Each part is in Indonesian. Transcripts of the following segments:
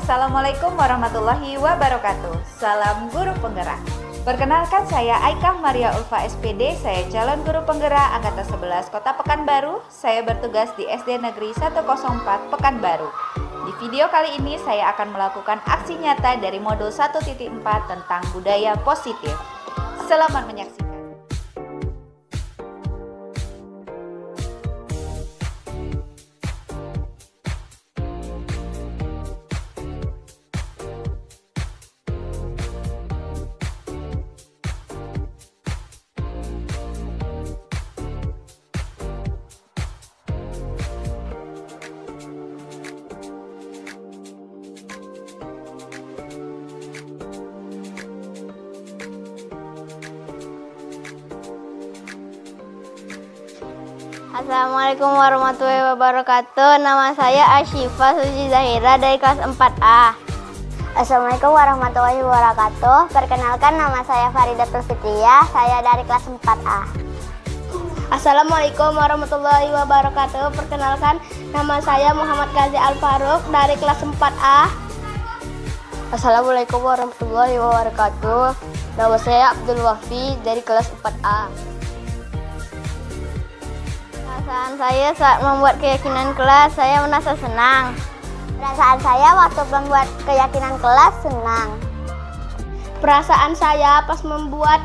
Assalamualaikum warahmatullahi wabarakatuh. Salam guru penggerak. Perkenalkan, saya Aikah Maria Ulfa SPD. Saya calon guru penggerak angkatan 11 Kota Pekanbaru. Saya bertugas di SD Negeri 104 Pekanbaru. Di video kali ini saya akan melakukan aksi nyata dari modul 1.4 tentang budaya positif. Selamat menyaksikan. Assalamualaikum warahmatullahi wabarakatuh. Nama saya Asyifa Suci Zahira dari kelas 4A. Assalamualaikum warahmatullahi wabarakatuh. Perkenalkan, nama saya Faridatul Fitriyah. Saya dari kelas 4A. Assalamualaikum warahmatullahi wabarakatuh. Perkenalkan, nama saya Muhammad Gazi Al-Faruq dari kelas 4A. Assalamualaikum warahmatullahi wabarakatuh. Nama saya Abdul Wafi dari kelas 4A. Perasaan saya saat membuat keyakinan kelas, saya merasa senang. Perasaan saya waktu membuat keyakinan kelas senang. Perasaan saya pas membuat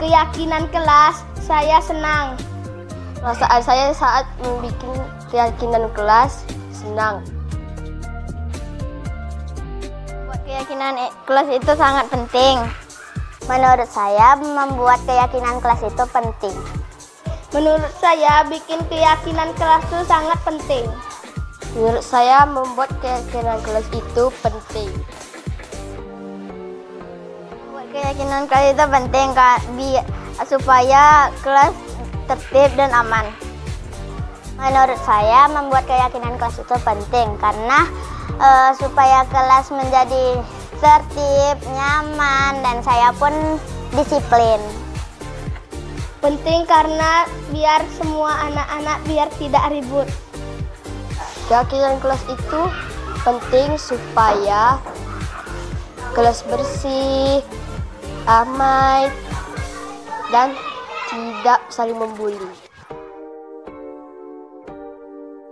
keyakinan kelas, saya senang. Perasaan saya saat membuat keyakinan kelas senang. Membuat keyakinan kelas itu sangat penting. Menurut saya, membuat keyakinan kelas itu penting. Menurut saya, bikin keyakinan kelas itu sangat penting. Menurut saya, membuat keyakinan kelas itu penting. Membuat keyakinan kelas itu penting supaya kelas tertib dan aman. Menurut saya, membuat keyakinan kelas itu penting karena supaya kelas menjadi tertib, nyaman, dan saya pun disiplin. Penting karena biar semua anak-anak biar tidak ribut. Keyakinan kelas itu penting supaya kelas bersih, damai, dan tidak saling membuli.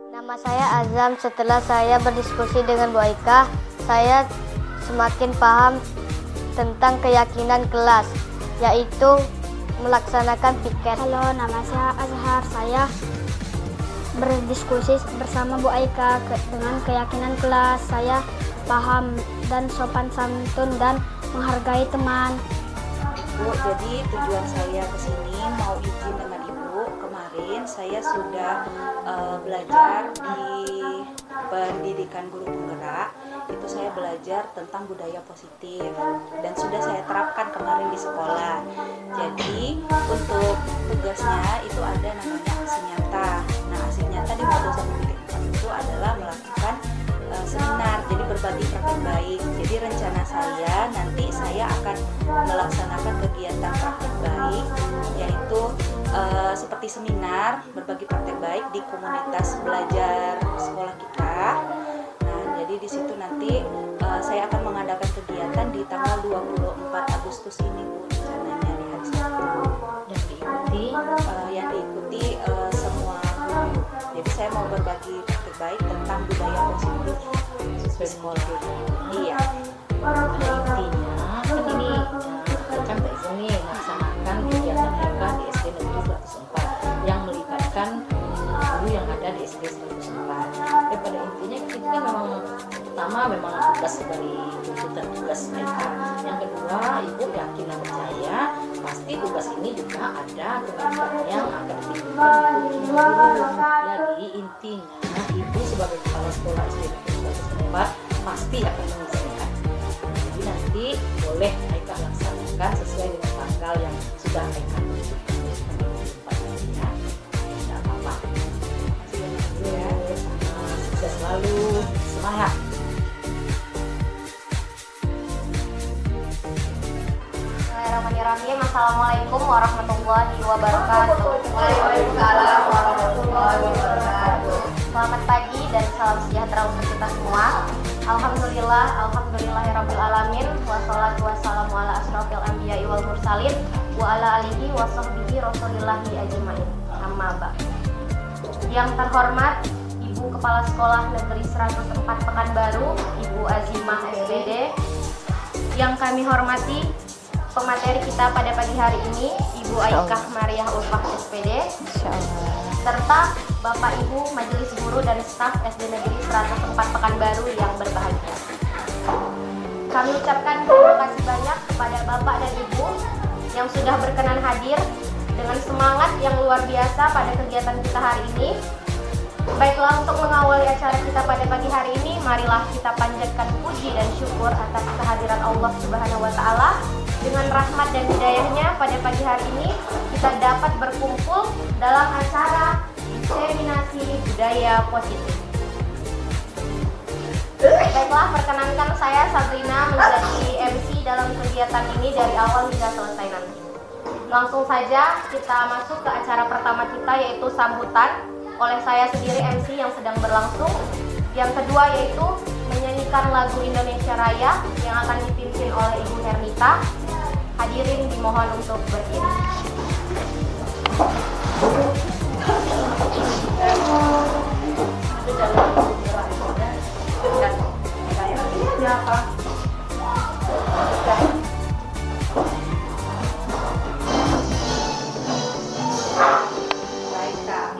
Nama saya Azam. Setelah saya berdiskusi dengan Bu Aika, saya semakin paham tentang keyakinan kelas, yaitu melaksanakan piket. Halo, nama saya Azhar. Saya berdiskusi bersama Bu Aika dengan keyakinan kelas. Saya paham dan sopan santun dan menghargai teman. Bu, jadi tujuan saya ke sini mau izin dengan Ibu. Kemarin saya sudah belajar di pendidikan guru penggerak. Itu saya belajar tentang budaya positif dan sudah saya terapkan kemarin di sekolah. Jadi untuk tugasnya itu ada namanya aksi nyata. Nah, aksi nyata di modul 1.4 itu adalah melakukan seminar, jadi berbagi praktek baik. Jadi rencana saya nanti saya akan melaksanakan kegiatan praktek baik, yaitu seperti seminar berbagi praktek baik di komunitas belajar sekolah kita. Nah, jadi di situ nanti saya akan mengadakan kegiatan di tanggal 24 Agustus ini, Bu, rencananya di hari Sabtu. Dan yang diikuti semua guru. Jadi saya mau berbagi praktek baik tentang budaya positif di sekolah. Iya. Intinya kan ini kan Mbak Ibu nih melaksanakan kegiatan mereka di SD Negeri 104 yang melibatkan guru yang ada di SD 104. Ya, pada intinya itu kan memang pertama memang tugas dari tuntutan tugas mereka. Yang kedua, Ibu yakin dan percaya pasti tugas ini juga ada kewajiban yang akan diberikan di guru. Jadi intinya Ibu sebagai kepala sekolah SD Negeri 104 pasti akan mengizinkan. Jadi nanti boleh mereka laksanakan sesuai dengan tanggal yang sudah mereka tentukan. Ya, tidak apa-apa. Ya, sukses selalu, semangat. Bismillahirrahmanirrahim. Assalamualaikum warahmatullahi wabarakatuh. Waalaikumsalam warahmatullahi wabarakatuh. Selamat pagi dan salam sejahtera untuk kita semua. Alhamdulillahirrabbilalamin. Wassalatu wassalamu ala asrofil anbiya'i wal mursalin wa ala alihi wa sahbihi rasulillahi ajmain. Amma ba'd. Yang terhormat Ibu Kepala Sekolah Negeri 104 Pekanbaru, Ibu Azimah SPD. Yang kami hormati pemateri kita pada pagi hari ini, Ibu Aikah Mariah Ulfah SPD. Serta Bapak Ibu Majelis Guru dan staf SD Negeri 104 Pekanbaru yang berbahagia. Kami ucapkan terima kasih banyak kepada Bapak dan Ibu yang sudah berkenan hadir dengan semangat yang luar biasa pada kegiatan kita hari ini. Baiklah, untuk mengawali acara kita pada pagi hari ini, marilah kita panjatkan puji dan syukur atas kehadiran Allah Subhanahu wa Ta'ala. Dengan rahmat dan hidayahnya pada pagi hari ini kita dapat berkumpul dalam acara diseminasi budaya positif. Baiklah, perkenankan saya Sabrina menjadi MC dalam kegiatan ini dari awal hingga selesai nanti. Langsung saja kita masuk ke acara pertama kita, yaitu sambutan oleh saya sendiri MC yang sedang berlangsung. Yang kedua yaitu menyanyikan lagu Indonesia Raya yang akan dipimpin oleh Ibu Hernita. Hadirin dimohon untuk berdiri.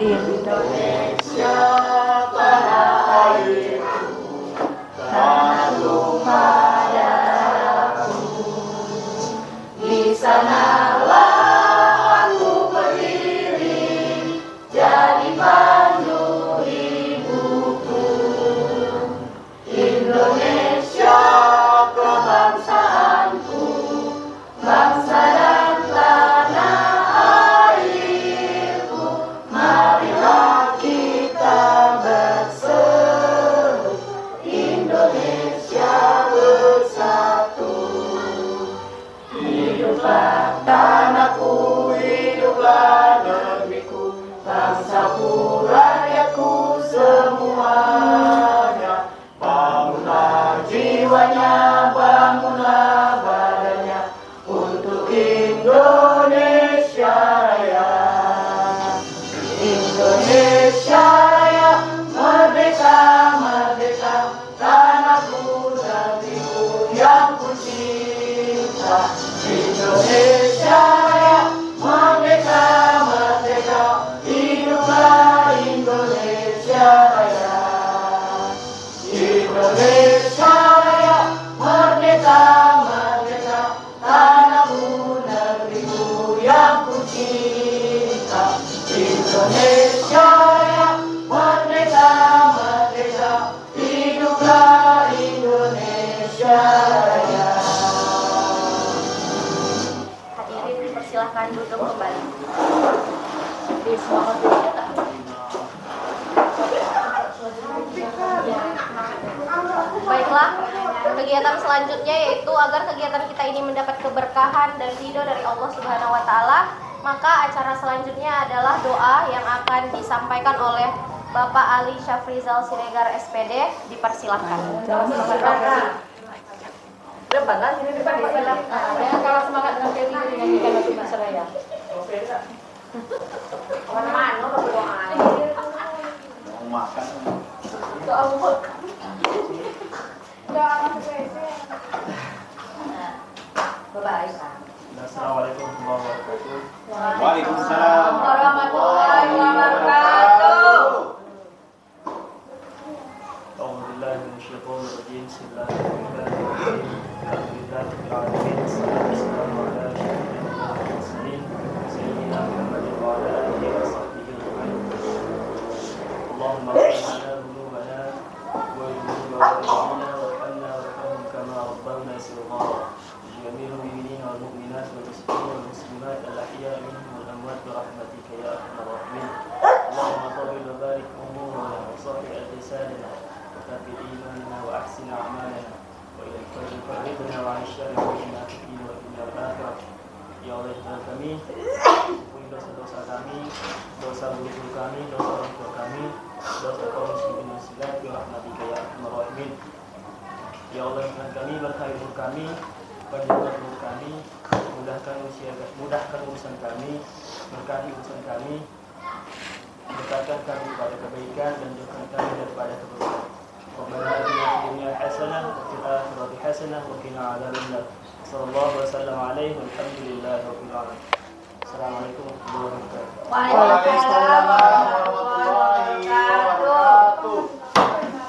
Indonesia tanah airku, tanah padaku. Di sanalah aku berdiri, jadi pandu ibuku. Indonesia kebangsaanku, bangsa dan tanah airku. Marilah kita berseru, Indonesia bersatu. Hiduplah tanahku, hiduplah negeriku, bangsaku, rakyatku semuanya. Bangunlah jiwanya, bangunlah badannya untuk Indonesia Raya. Indonesia Raya, merdeka, merdeka, tanahku, negeriku yang ku cinta. Indonesia Raya, merdeka, merdeka, hiduplah Indonesia Raya. Indonesia Raya, merdeka, merdeka, tanahku, negeriku yang ku cinta. Indonesia Raya, merdeka, merdeka, hiduplah Indonesia Raya. Hadirin dipersilahkan duduk kembali. Baiklah, kegiatan selanjutnya yaitu agar kegiatan kita ini mendapat keberkahan dan ridho dari Allah Subhanahu wa Ta'ala, maka acara selanjutnya adalah doa yang akan disampaikan oleh Bapak Ali Syafrizal Siregar SPD. Dipersilahkan. Depan lah, sini depan. Jangan kalah semangat dengan Kevin menyanyikan lagu Indonesia Raya. Mana berdoa? Mau makan. Doa buat. Bye-bye. Assalamualaikum warahmatullahi wabarakatuh. Waalaikumsalam warahmatullahi wabarakatuh. A'udzubillahi minasyaitonir rajim. Bismillahirrahmanirrahim. Alhamdulillahirabbil alamin. Wassalamu ala asyrofil mursalin sayyidina Muhammadin wa ala alihi wa sahbihi ajma'in. Allahumma ighfir lana dhunubana wa dhunuba walidina warhamna warhamhum kama rabbawna shighara. جميع المؤمنين والمؤمنات والمسلمين والمسلمات الأحياء منهم والأموات برحمتك يا أرحم الراحمين. اللهم طول وبارك أمورنا وصحح أجسادنا وثبت إيماننا وأحسن أعمالنا وفرجنا عن الشر وإنا في الدين والدنيا والآخرة. Ya Allah, kami, ampuni dosa-dosa kami, dosa guru kami, dosa orang tua kami, dosa kaum muslimin muslimat bi rahmatika ya arhamar rahimin. Ya Allah, Tuhan kami, berkahi umur kami, panjangkan umur kami, mudahkan urusan kami, berkahi urusan kami, dekatkan kami kepada kebaikan dan jauhkan kami daripada keburukan. Rabbana atina fid dunya hasanah wa fil akhirati hasanah wa qina adzabannar. Sallallahu alaihi wasallam alaihi walhamdulillahi rabbil alamin. Assalamualaikum warahmatullahi wabarakatuh. Waalaikumsalam warahmatullahi wabarakatuh.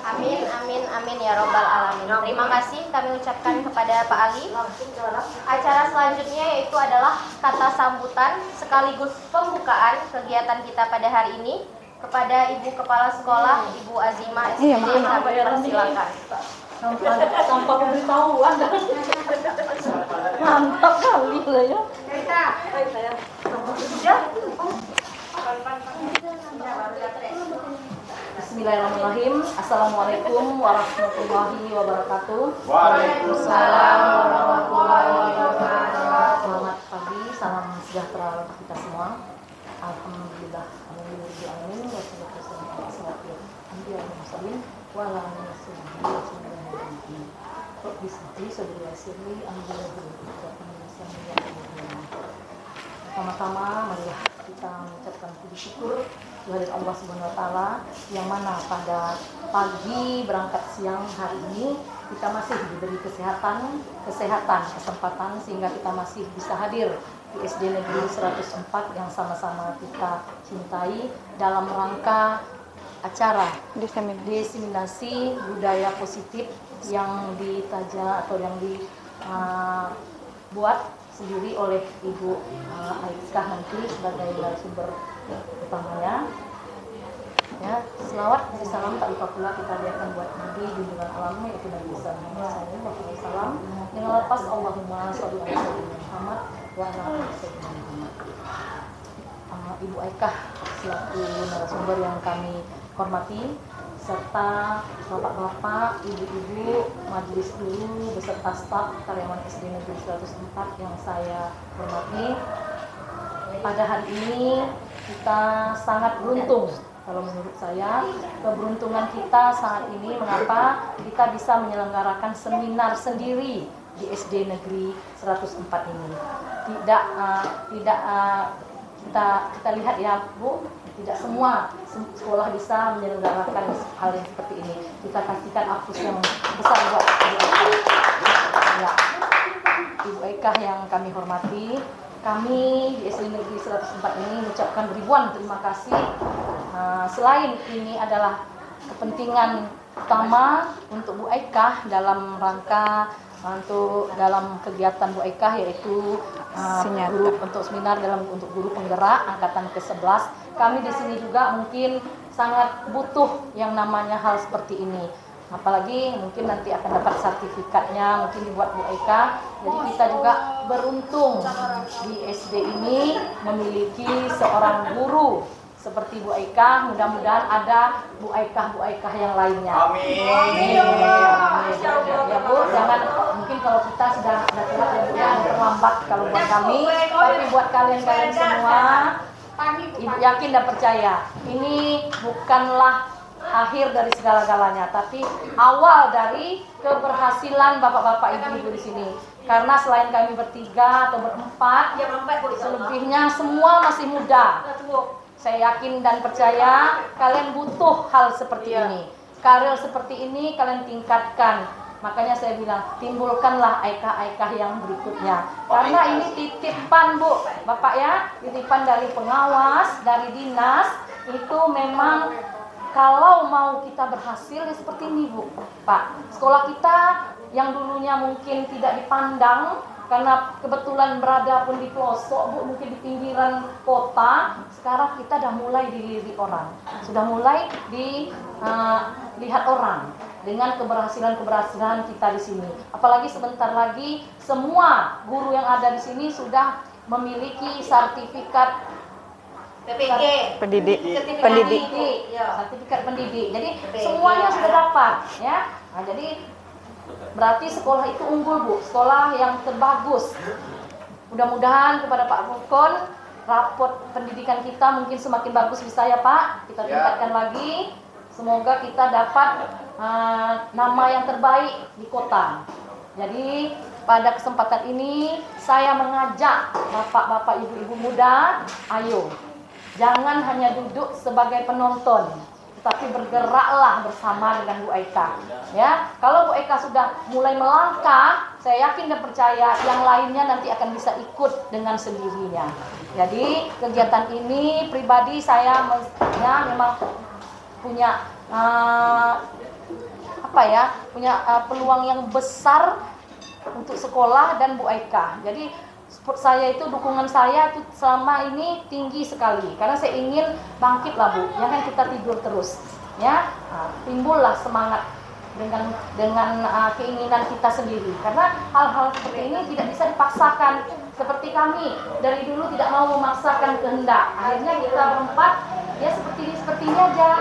Amin, amin, amin ya robbal alamin. Terima kasih kami ucapkan kepada Pak Ali. Acara selanjutnya yaitu adalah kata sambutan sekaligus pembukaan kegiatan kita pada hari ini kepada Ibu Kepala Sekolah Ibu Azima SPD. Kami persilakan. Tanpa pemberitahuan. Mantap kali lah ya. Bismillahirrahmanirrahim. Assalamualaikum warahmatullahi wabarakatuh. Waalaikumsalam warahmatullahi wabarakatuh. Selamat pagi, salam sejahtera untuk kita semua. Alhamdulillah, alhamdulillah, wassalatu Pertama-tama marilah kita mengucapkan puji syukur kepada Allah Subhanahu wa taala yang mana pada pagi berangkat siang hari ini kita masih diberi kesempatan sehingga kita masih bisa hadir di SD Negeri 104 yang sama-sama kita cintai dalam rangka acara diseminasi budaya positif yang ditaja atau yang dibuat sendiri oleh Ibu Aisyah nanti sebagai narasumber utamanya. Ya, selawat dan salam tak lupa pula kita lihatkan buat Nabi junjungan alam yaitu Nabi Muhammad SAW. Dengan lepas Allahumma sholli ala sayyidina Muhammad wa ala ali sayyidina Muhammad. Ibu Aikah selaku narasumber yang kami hormati serta bapak-bapak, ibu-ibu, majelis guru beserta staf karyawan SD Negeri 104 yang saya hormati. Pada hari ini kita sangat beruntung. Kalau menurut saya, keberuntungan kita saat ini mengapa kita bisa menyelenggarakan seminar sendiri di SD Negeri 104 ini. Kita lihat ya Bu, tidak semua sekolah bisa menyelenggarakan hal yang seperti ini. Kita kasihkan aplaus yang besar buat Ibu Eka yang kami hormati. Kami di SD Negeri 104 ini mengucapkan ribuan terima kasih. Selain ini adalah kepentingan utama untuk Bu Eka dalam rangka dalam kegiatan Bu Eka yaitu untuk seminar untuk guru penggerak angkatan ke-11. Kami di sini juga mungkin sangat butuh yang namanya hal seperti ini. Apalagi mungkin nanti akan dapat sertifikatnya mungkin dibuat Bu Eka. Jadi kita juga beruntung di SD ini memiliki seorang guru seperti Bu Eka. Mudah-mudahan ada Bu Eka yang lainnya. Amin. Ya Bu, jangan mungkin kalau kita sudah ada telat ya Bu, jangan terlambat kalau buat kami. Tapi buat kalian semua, Ibu yakin dan percaya ini bukanlah akhir dari segala-galanya, tapi awal dari keberhasilan bapak-bapak ibu-ibu di sini. Karena selain kami bertiga atau berempat, selebihnya semua masih muda. Saya yakin dan percaya kalian butuh hal seperti ini. Karir seperti ini kalian tingkatkan. Makanya saya bilang, timbulkanlah aikah-aikah yang berikutnya. Karena ini titipan Bu, Bapak ya, titipan dari pengawas, dari dinas. Itu memang kalau mau kita berhasil ya seperti ini Bu, Pak. Sekolah kita yang dulunya mungkin tidak dipandang karena kebetulan berada pun di pelosok Bu, mungkin di pinggiran kota. Sekarang kita sudah mulai dilirik orang, sudah mulai dilihat orang dengan keberhasilan kita di sini. Apalagi sebentar lagi semua guru yang ada di sini sudah memiliki sertifikat pendidik. Sertifikat pendidik. Jadi semuanya sudah dapat ya. Nah, jadi berarti sekolah itu unggul Bu, sekolah yang terbagus. Mudah-mudahan kepada Pak Bukon raport pendidikan kita mungkin semakin bagus bisa ya Pak. Kita tingkatkan lagi Semoga kita dapat nama yang terbaik di kota. Jadi pada kesempatan ini saya mengajak bapak-bapak, ibu-ibu muda, ayo jangan hanya duduk sebagai penonton, tetapi bergeraklah bersama dengan Bu Aika. Ya, kalau Bu Aika sudah mulai melangkah, saya yakin dan percaya yang lainnya nanti akan bisa ikut dengan sendirinya. Jadi kegiatan ini pribadi saya memang punya punya peluang yang besar untuk sekolah dan Bu Aika. Jadi saya itu, dukungan saya itu selama ini tinggi sekali karena saya ingin bangkitlah Bu, jangan kita tidur terus ya. Timbullah semangat dengan keinginan kita sendiri, karena hal-hal seperti ini tidak bisa dipaksakan. Seperti kami dari dulu tidak mau memaksakan kehendak, akhirnya kita berempat ya seperti ini aja.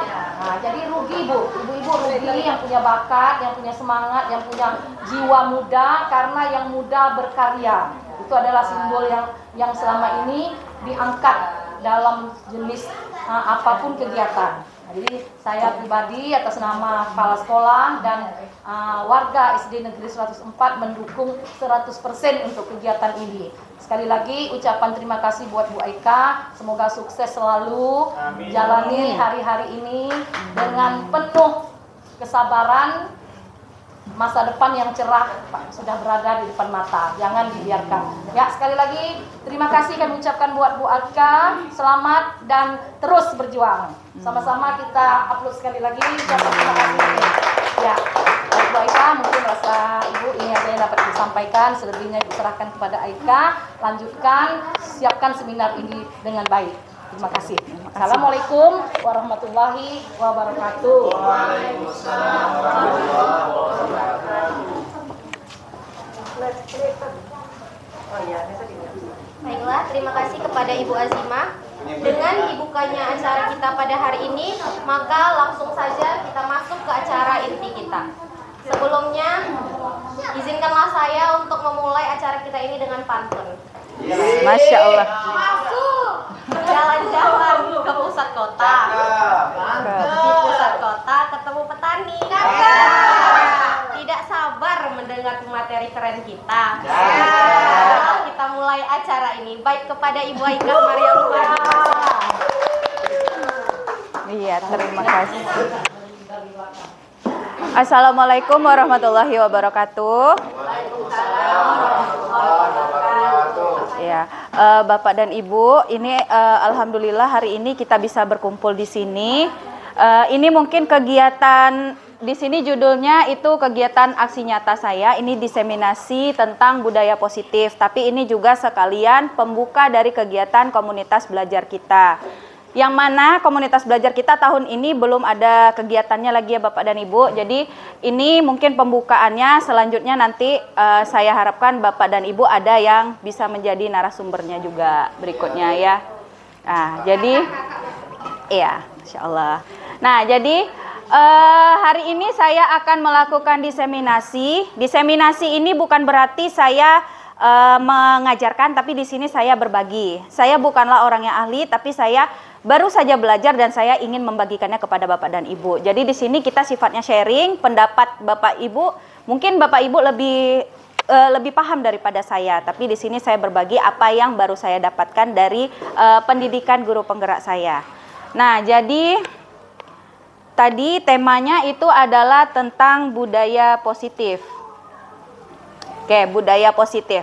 Jadi rugi Bu, ibu-ibu rugi yang punya bakat, yang punya semangat, yang punya jiwa muda, karena yang muda berkarya. Itu adalah simbol yang selama ini diangkat dalam jenis apapun kegiatan. Jadi saya pribadi atas nama kepala sekolah dan warga SD Negeri 104 mendukung 100% untuk kegiatan ini. Sekali lagi ucapan terima kasih buat Bu Aika. Semoga sukses selalu, jalani hari-hari ini dengan penuh kesabaran. Masa depan yang cerah sudah berada di depan mata, jangan dibiarkan. Ya, sekali lagi terima kasih kami ucapkan buat Bu Aika, selamat dan terus berjuang. Sama-sama kita upload sekali lagi ucapan terima kasih. Ya, Bu Aika, mungkin rasa Ibu ini ada yang dapat disampaikan, selebihnya Ibu serahkan kepada Aika. Lanjutkan, siapkan seminar ini dengan baik. Terima kasih. Assalamualaikum warahmatullahi wabarakatuh. Waalaikumsalam warahmatullahi wabarakatuh. Baiklah, terima kasih kepada Ibu Azimah. Dengan dibukanya acara kita pada hari ini, maka langsung saja kita masuk ke acara inti kita. Sebelumnya, izinkanlah saya untuk memulai acara kita ini dengan pantun. Masya Allah. Masuk jalan-jalan ke pusat kota. Di pusat kota ketemu petani. Tidak sabar mendengar materi keren kita. Kita mulai acara ini. Baik kepada Ibu Aika, Maria Luhani. Iya, terima kasih. Assalamualaikum warahmatullahi wabarakatuh. Ya, Bapak dan Ibu, ini alhamdulillah hari ini kita bisa berkumpul di sini. Ini mungkin kegiatan di sini judulnya itu kegiatan aksi nyata saya. Ini diseminasi tentang budaya positif, tapi ini juga sekalian pembuka dari kegiatan komunitas belajar kita. Yang mana komunitas belajar kita tahun ini belum ada kegiatannya lagi ya Bapak dan Ibu. Jadi ini mungkin pembukaannya, selanjutnya nanti saya harapkan Bapak dan Ibu ada yang bisa menjadi narasumbernya juga berikutnya ya. Nah jadi iya Insya Allah. Nah jadi hari ini saya akan melakukan diseminasi. Diseminasi ini bukan berarti saya mengajarkan, tapi di sini saya berbagi. Saya bukanlah orang yang ahli, tapi saya baru saja belajar dan saya ingin membagikannya kepada Bapak dan Ibu. Jadi di sini kita sifatnya sharing pendapat Bapak Ibu. Mungkin Bapak Ibu lebih paham daripada saya, tapi di sini saya berbagi apa yang baru saya dapatkan dari pendidikan guru penggerak saya. Nah, jadi tadi temanya itu adalah tentang budaya positif. Oke, budaya positif.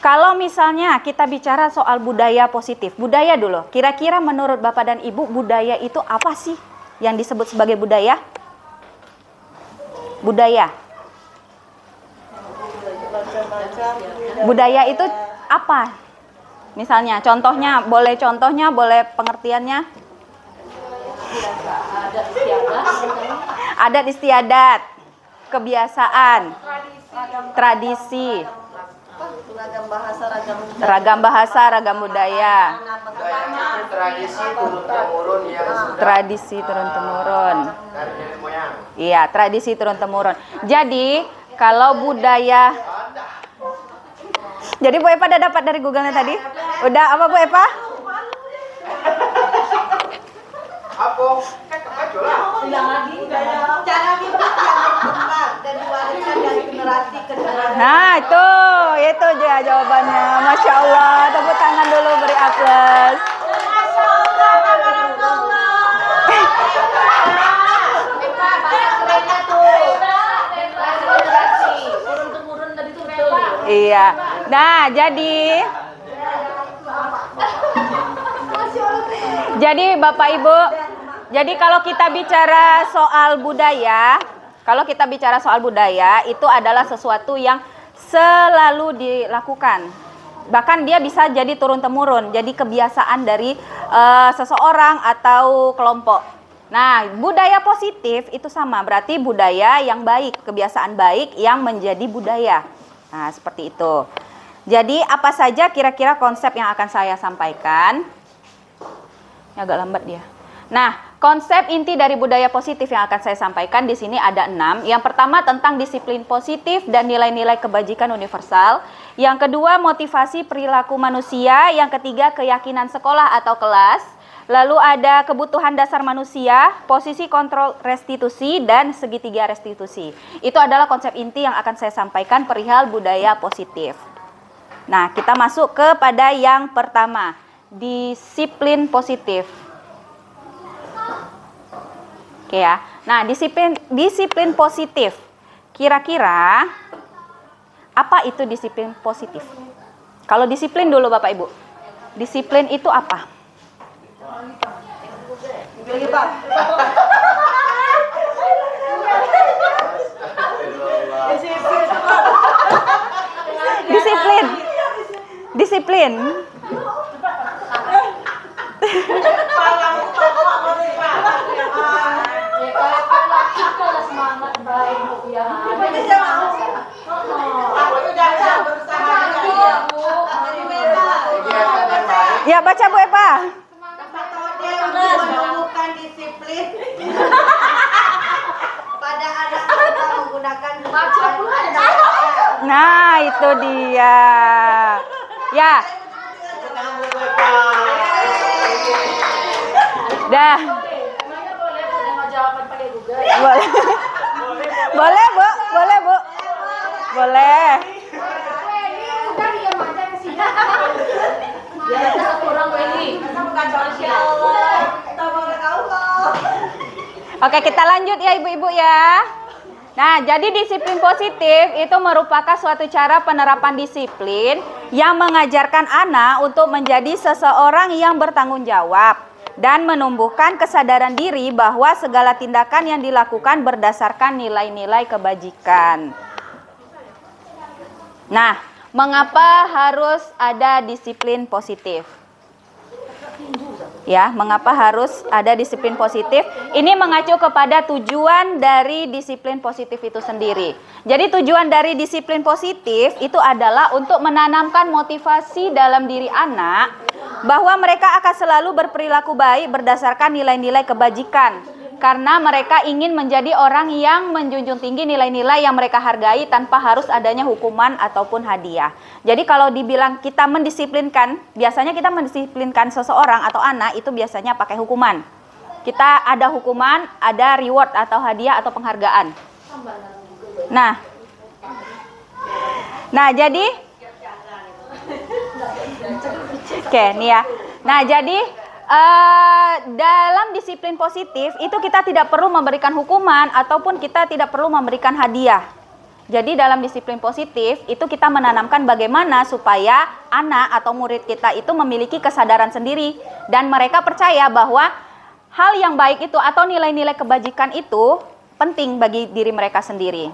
Kalau misalnya kita bicara soal budaya positif, budaya dulu. Kira-kira menurut Bapak dan Ibu, budaya itu apa sih yang disebut sebagai budaya? Budaya. Budaya itu apa? Misalnya, contohnya, boleh pengertiannya? Adat istiadat, kebiasaan, tradisi, ragam bahasa, ragam budaya, tradisi turun temurun. Iya, tradisi turun temurun. Jadi kalau budaya, jadi Bu Epa udah dapat dari Google-nya tadi? Udah apa Bu Epa? Ulang lagi. Cara hidup yang berkembang dan diwariskan dari generasi ke generasi. Nah, itu dia jawabannya. Masya Allah, tepuk tangan dulu, beri aplaus. Iya. Nah, jadi Bapak Ibu, jadi kalau kita bicara soal budaya, itu adalah sesuatu yang selalu dilakukan. Bahkan dia bisa jadi turun-temurun, jadi kebiasaan dari seseorang atau kelompok. Nah, budaya positif itu sama, berarti budaya yang baik, kebiasaan baik yang menjadi budaya. Nah, seperti itu. Jadi, apa saja kira-kira konsep yang akan saya sampaikan? Agak lambat dia. Nah, konsep inti dari budaya positif yang akan saya sampaikan di sini ada 6. Yang pertama tentang disiplin positif dan nilai-nilai kebajikan universal. Yang kedua, motivasi perilaku manusia. Yang ketiga, keyakinan sekolah atau kelas. Lalu ada kebutuhan dasar manusia, posisi kontrol restitusi, dan segitiga restitusi. Itu adalah konsep inti yang akan saya sampaikan perihal budaya positif. Nah, kita masuk kepada yang pertama, disiplin positif. Oke ya. Nah, disiplin positif. Kira-kira apa itu disiplin positif? Kalau disiplin dulu Bapak Ibu. Disiplin itu apa? Disiplin. Ya, baca Bu Eva. Menumbuhkan disiplin pada anak-anak menggunakan Nah, itu dia. Ya. Dah. Boleh. Boleh, Bu. Boleh, Bu. Boleh. Oke, kita lanjut ya Ibu-ibu ya. Nah, jadi disiplin positif itu merupakan suatu cara penerapan disiplin yang mengajarkan anak untuk menjadi seseorang yang bertanggung jawab dan menumbuhkan kesadaran diri bahwa segala tindakan yang dilakukan berdasarkan nilai-nilai kebajikan. Nah, mengapa harus ada disiplin positif? Ya, mengapa harus ada disiplin positif? Ini mengacu kepada tujuan dari disiplin positif itu sendiri. Jadi tujuan dari disiplin positif itu adalah untuk menanamkan motivasi dalam diri anak bahwa mereka akan selalu berperilaku baik berdasarkan nilai-nilai kebajikan. Karena mereka ingin menjadi orang yang menjunjung tinggi nilai-nilai yang mereka hargai tanpa harus adanya hukuman ataupun hadiah. Jadi kalau dibilang kita mendisiplinkan, biasanya kita mendisiplinkan seseorang atau anak itu biasanya pakai hukuman. Kita ada hukuman, ada reward atau hadiah atau penghargaan. Nah jadi, oke nih ya. Nah jadi dalam disiplin positif itu kita tidak perlu memberikan hukuman ataupun kita tidak perlu memberikan hadiah. Jadi dalam disiplin positif itu kita menanamkan bagaimana supaya anak atau murid kita itu memiliki kesadaran sendiri dan mereka percaya bahwa hal yang baik itu atau nilai-nilai kebajikan itu penting bagi diri mereka sendiri.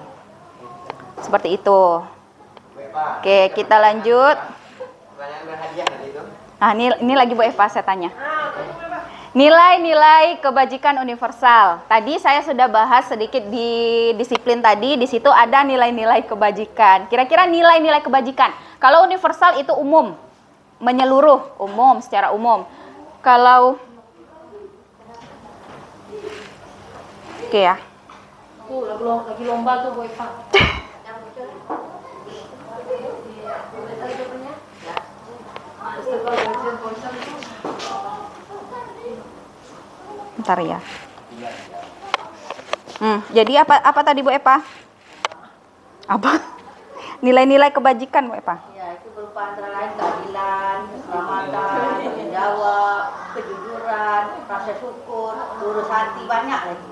Seperti itu. Oke, kita lanjut. Nah, ini lagi Bu Eva saya tanya. Nilai-nilai kebajikan universal. Tadi saya sudah bahas sedikit di disiplin tadi, di situ ada nilai-nilai kebajikan. Kira-kira nilai-nilai kebajikan. Kalau universal itu umum, menyeluruh, umum, secara umum. Kalau oke ya. Lagi lomba tuh Bu Eva. Bentar ya. Jadi apa tadi Bu Epa? Apa? Nilai-nilai kebajikan Bu Epa? Ya, itu berupa antara lain keadilan, keselamatan, tanggung jawab, kejujuran, rasa syukur, lurus hati, banyak lagi.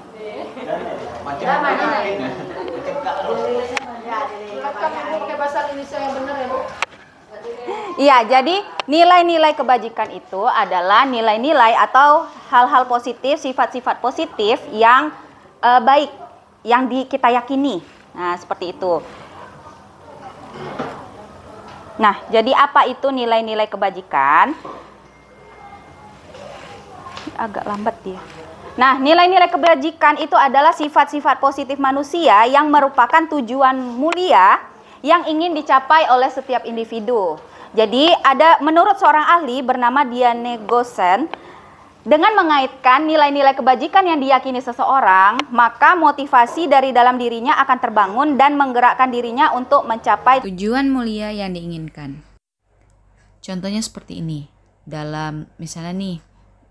Macam mana lain. pakai bahasa Indonesia yang benar ya Bu? Iya, jadi nilai-nilai kebajikan itu adalah nilai-nilai atau hal-hal positif, sifat-sifat positif yang baik, yang kita yakini. Nah, seperti itu. Nah, jadi apa itu nilai-nilai kebajikan? Agak lambat dia. Nah, nilai-nilai kebajikan itu adalah sifat-sifat positif manusia yang merupakan tujuan mulia yang ingin dicapai oleh setiap individu. Jadi, menurut seorang ahli bernama Diane Gosen, dengan mengaitkan nilai-nilai kebajikan yang diyakini seseorang, maka motivasi dari dalam dirinya akan terbangun dan menggerakkan dirinya untuk mencapai tujuan mulia yang diinginkan. Contohnya seperti ini.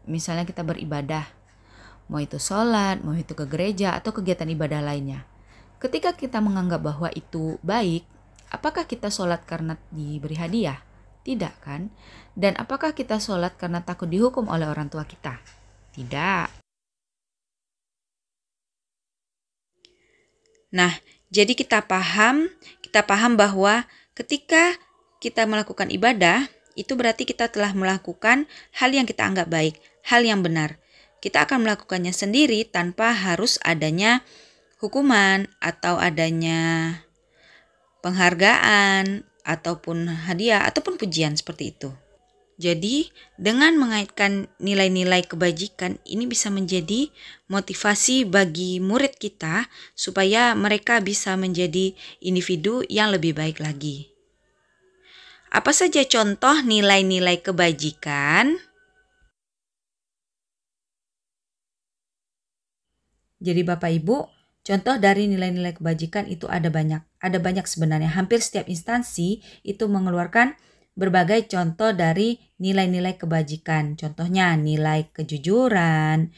Misalnya kita beribadah, mau itu sholat, mau itu ke gereja, atau kegiatan ibadah lainnya. Ketika kita menganggap bahwa itu baik, apakah kita sholat karena diberi hadiah? Tidak kan? Dan apakah kita sholat karena takut dihukum oleh orang tua kita? Tidak. Nah, jadi kita paham bahwa ketika kita melakukan ibadah, itu berarti kita telah melakukan hal yang kita anggap baik, hal yang benar. Kita akan melakukannya sendiri tanpa harus adanya hukuman atau adanya penghargaan ataupun hadiah ataupun pujian seperti itu. Jadi, dengan mengaitkan nilai-nilai kebajikan ini bisa menjadi motivasi bagi murid kita supaya mereka bisa menjadi individu yang lebih baik lagi. Apa saja contoh nilai-nilai kebajikan? Jadi Bapak Ibu, contoh dari nilai-nilai kebajikan itu ada banyak. Ada banyak sebenarnya. Hampir setiap instansi itu mengeluarkan berbagai contoh dari nilai-nilai kebajikan. Contohnya nilai kejujuran,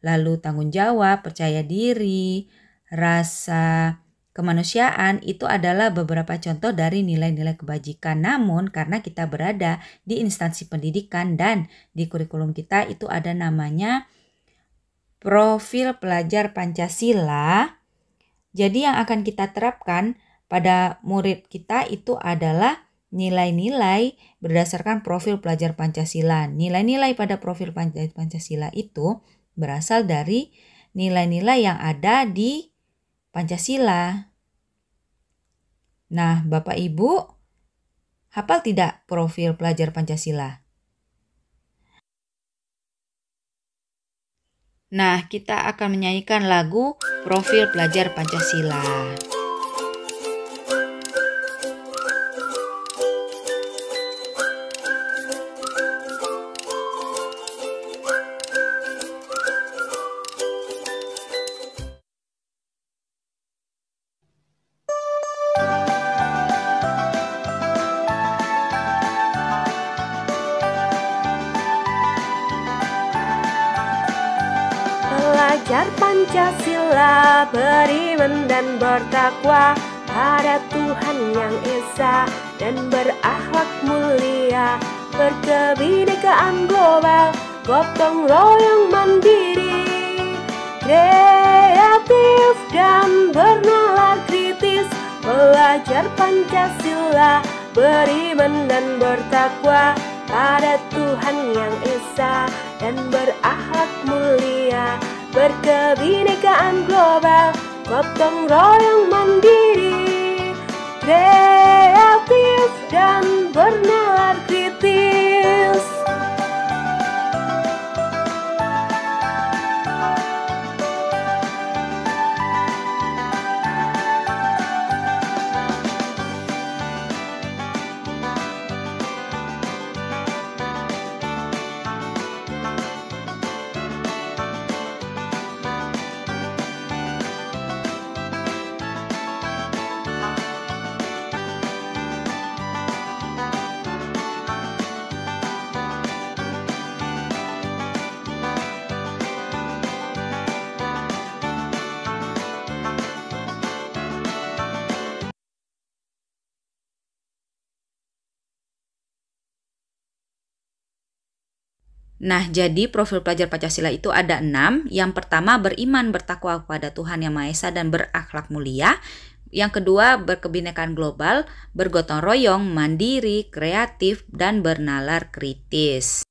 lalu tanggung jawab, percaya diri, rasa kemanusiaan, itu adalah beberapa contoh dari nilai-nilai kebajikan. Namun karena kita berada di instansi pendidikan dan di kurikulum kita itu ada namanya profil pelajar Pancasila. Jadi yang akan kita terapkan pada murid kita itu adalah nilai-nilai berdasarkan profil pelajar Pancasila. Nilai-nilai pada profil Pancasila itu berasal dari nilai-nilai yang ada di Pancasila. Nah, Bapak Ibu, hafal tidak profil pelajar Pancasila? Nah, kita akan menyanyikan lagu Profil Pelajar Pancasila. Belajar Pancasila, beriman dan bertakwa pada Tuhan yang Esa dan berakhlak mulia, berkebinekaan global, gotong royong mandiri, kreatif dan bernalar kritis. Belajar Pancasila, beriman dan bertakwa pada Tuhan yang Esa dan berakhlak mulia, berkebinekaan global, gotong royong mandiri, kreatif dan bernalar kritis. Nah, jadi profil pelajar Pancasila itu ada 6. Yang pertama, beriman bertakwa kepada Tuhan Yang Maha Esa dan berakhlak mulia. Yang kedua, berkebinekaan global, bergotong royong, mandiri, kreatif, dan bernalar kritis.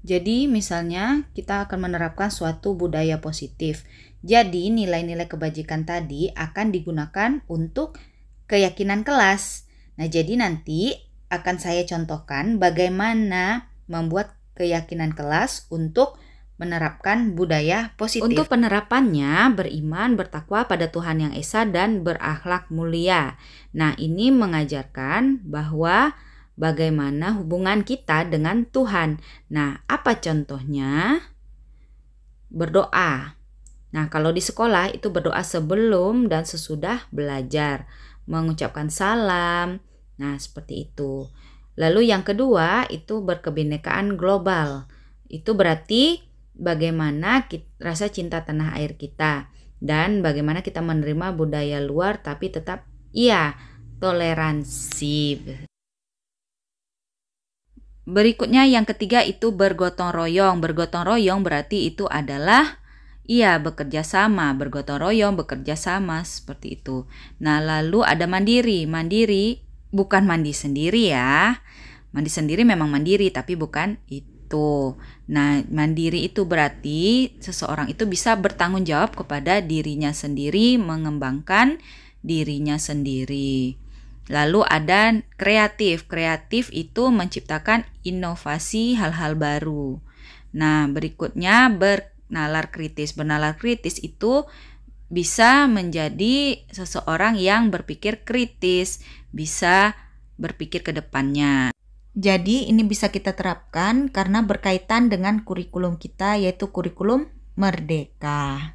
Jadi misalnya kita akan menerapkan suatu budaya positif. Jadi nilai-nilai kebajikan tadi akan digunakan untuk keyakinan kelas. Nah, jadi nanti akan saya contohkan bagaimana membuat keyakinan kelas untuk menerapkan budaya positif. Untuk penerapannya, beriman, bertakwa pada Tuhan Yang Esa dan berakhlak mulia. Nah, ini mengajarkan bahwa bagaimana hubungan kita dengan Tuhan. Nah, apa contohnya? Berdoa. Nah, kalau di sekolah itu berdoa sebelum dan sesudah belajar, mengucapkan salam. Nah, seperti itu. Lalu yang kedua itu berkebinekaan global. Itu berarti bagaimana rasa cinta tanah air kita dan bagaimana kita menerima budaya luar tapi tetap toleransi. Berikutnya yang ketiga itu bergotong royong. Bergotong royong berarti itu adalah bekerja sama, bergotong royong, bekerja sama seperti itu. Nah, lalu ada mandiri. Mandiri bukan mandi sendiri ya. Mandi sendiri memang mandiri tapi bukan itu. Nah, mandiri itu berarti seseorang itu bisa bertanggung jawab kepada dirinya sendiri, mengembangkan dirinya sendiri. Lalu ada kreatif. Kreatif itu menciptakan inovasi hal-hal baru. Nah, berikutnya bernalar kritis. Bernalar kritis itu bisa menjadi seseorang yang berpikir kritis, bisa berpikir ke depannya. Jadi ini bisa kita terapkan karena berkaitan dengan kurikulum kita, yaitu kurikulum Merdeka.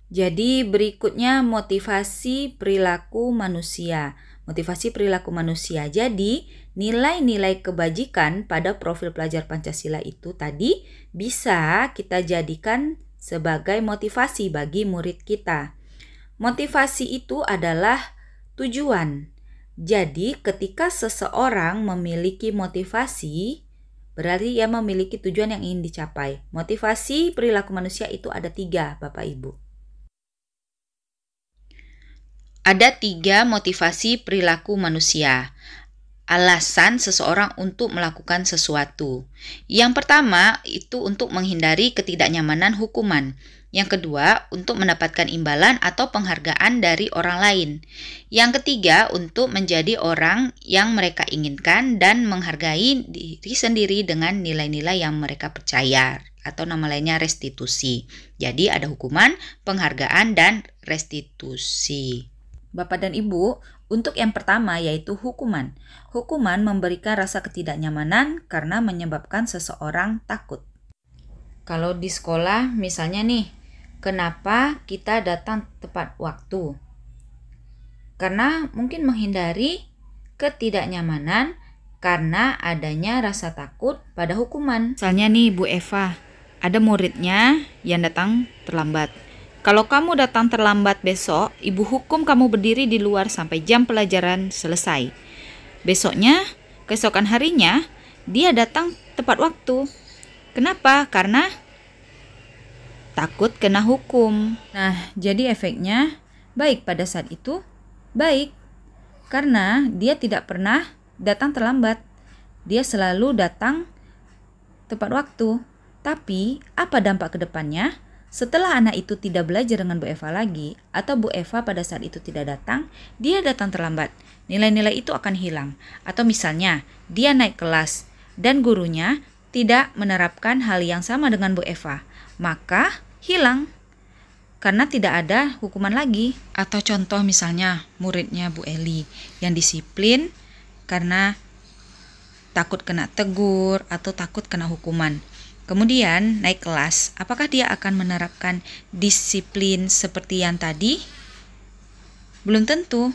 Jadi berikutnya motivasi perilaku manusia. Motivasi perilaku manusia. Jadi nilai-nilai kebajikan pada profil pelajar Pancasila itu tadi bisa kita jadikan sebagai motivasi bagi murid kita. Motivasi itu adalah tujuan. Jadi ketika seseorang memiliki motivasi, berarti ia memiliki tujuan yang ingin dicapai. Motivasi perilaku manusia itu ada 3, Bapak Ibu. Ada 3 motivasi perilaku manusia. Alasan seseorang untuk melakukan sesuatu. Yang pertama itu untuk menghindari ketidaknyamanan hukuman. Yang kedua untuk mendapatkan imbalan atau penghargaan dari orang lain. Yang ketiga untuk menjadi orang yang mereka inginkan dan menghargai diri sendiri dengan nilai-nilai yang mereka percaya atau nama lainnya restitusi. Jadi ada hukuman, penghargaan, dan restitusi. Bapak dan Ibu, untuk yang pertama yaitu hukuman. Hukuman memberikan rasa ketidaknyamanan karena menyebabkan seseorang takut. Kalau di sekolah misalnya nih, kenapa kita datang tepat waktu? Karena mungkin menghindari ketidaknyamanan karena adanya rasa takut pada hukuman. Misalnya nih Bu Eva, ada muridnya yang datang terlambat. Kalau kamu datang terlambat besok, ibu hukum kamu berdiri di luar sampai jam pelajaran selesai. Besoknya, keesokan harinya, dia datang tepat waktu. Kenapa? Karena takut kena hukum. Nah, jadi efeknya baik pada saat itu, baik. Karena dia tidak pernah datang terlambat. Dia selalu datang tepat waktu. Tapi, apa dampak ke depannya? Setelah anak itu tidak belajar dengan Bu Eva lagi, atau Bu Eva pada saat itu tidak datang, dia datang terlambat. Nilai-nilai itu akan hilang. Atau misalnya, dia naik kelas dan gurunya tidak menerapkan hal yang sama dengan Bu Eva, maka hilang. Karena tidak ada hukuman lagi. Atau contoh misalnya, muridnya Bu Eli yang disiplin karena takut kena tegur atau takut kena hukuman. Kemudian naik kelas, apakah dia akan menerapkan disiplin seperti yang tadi? Belum tentu,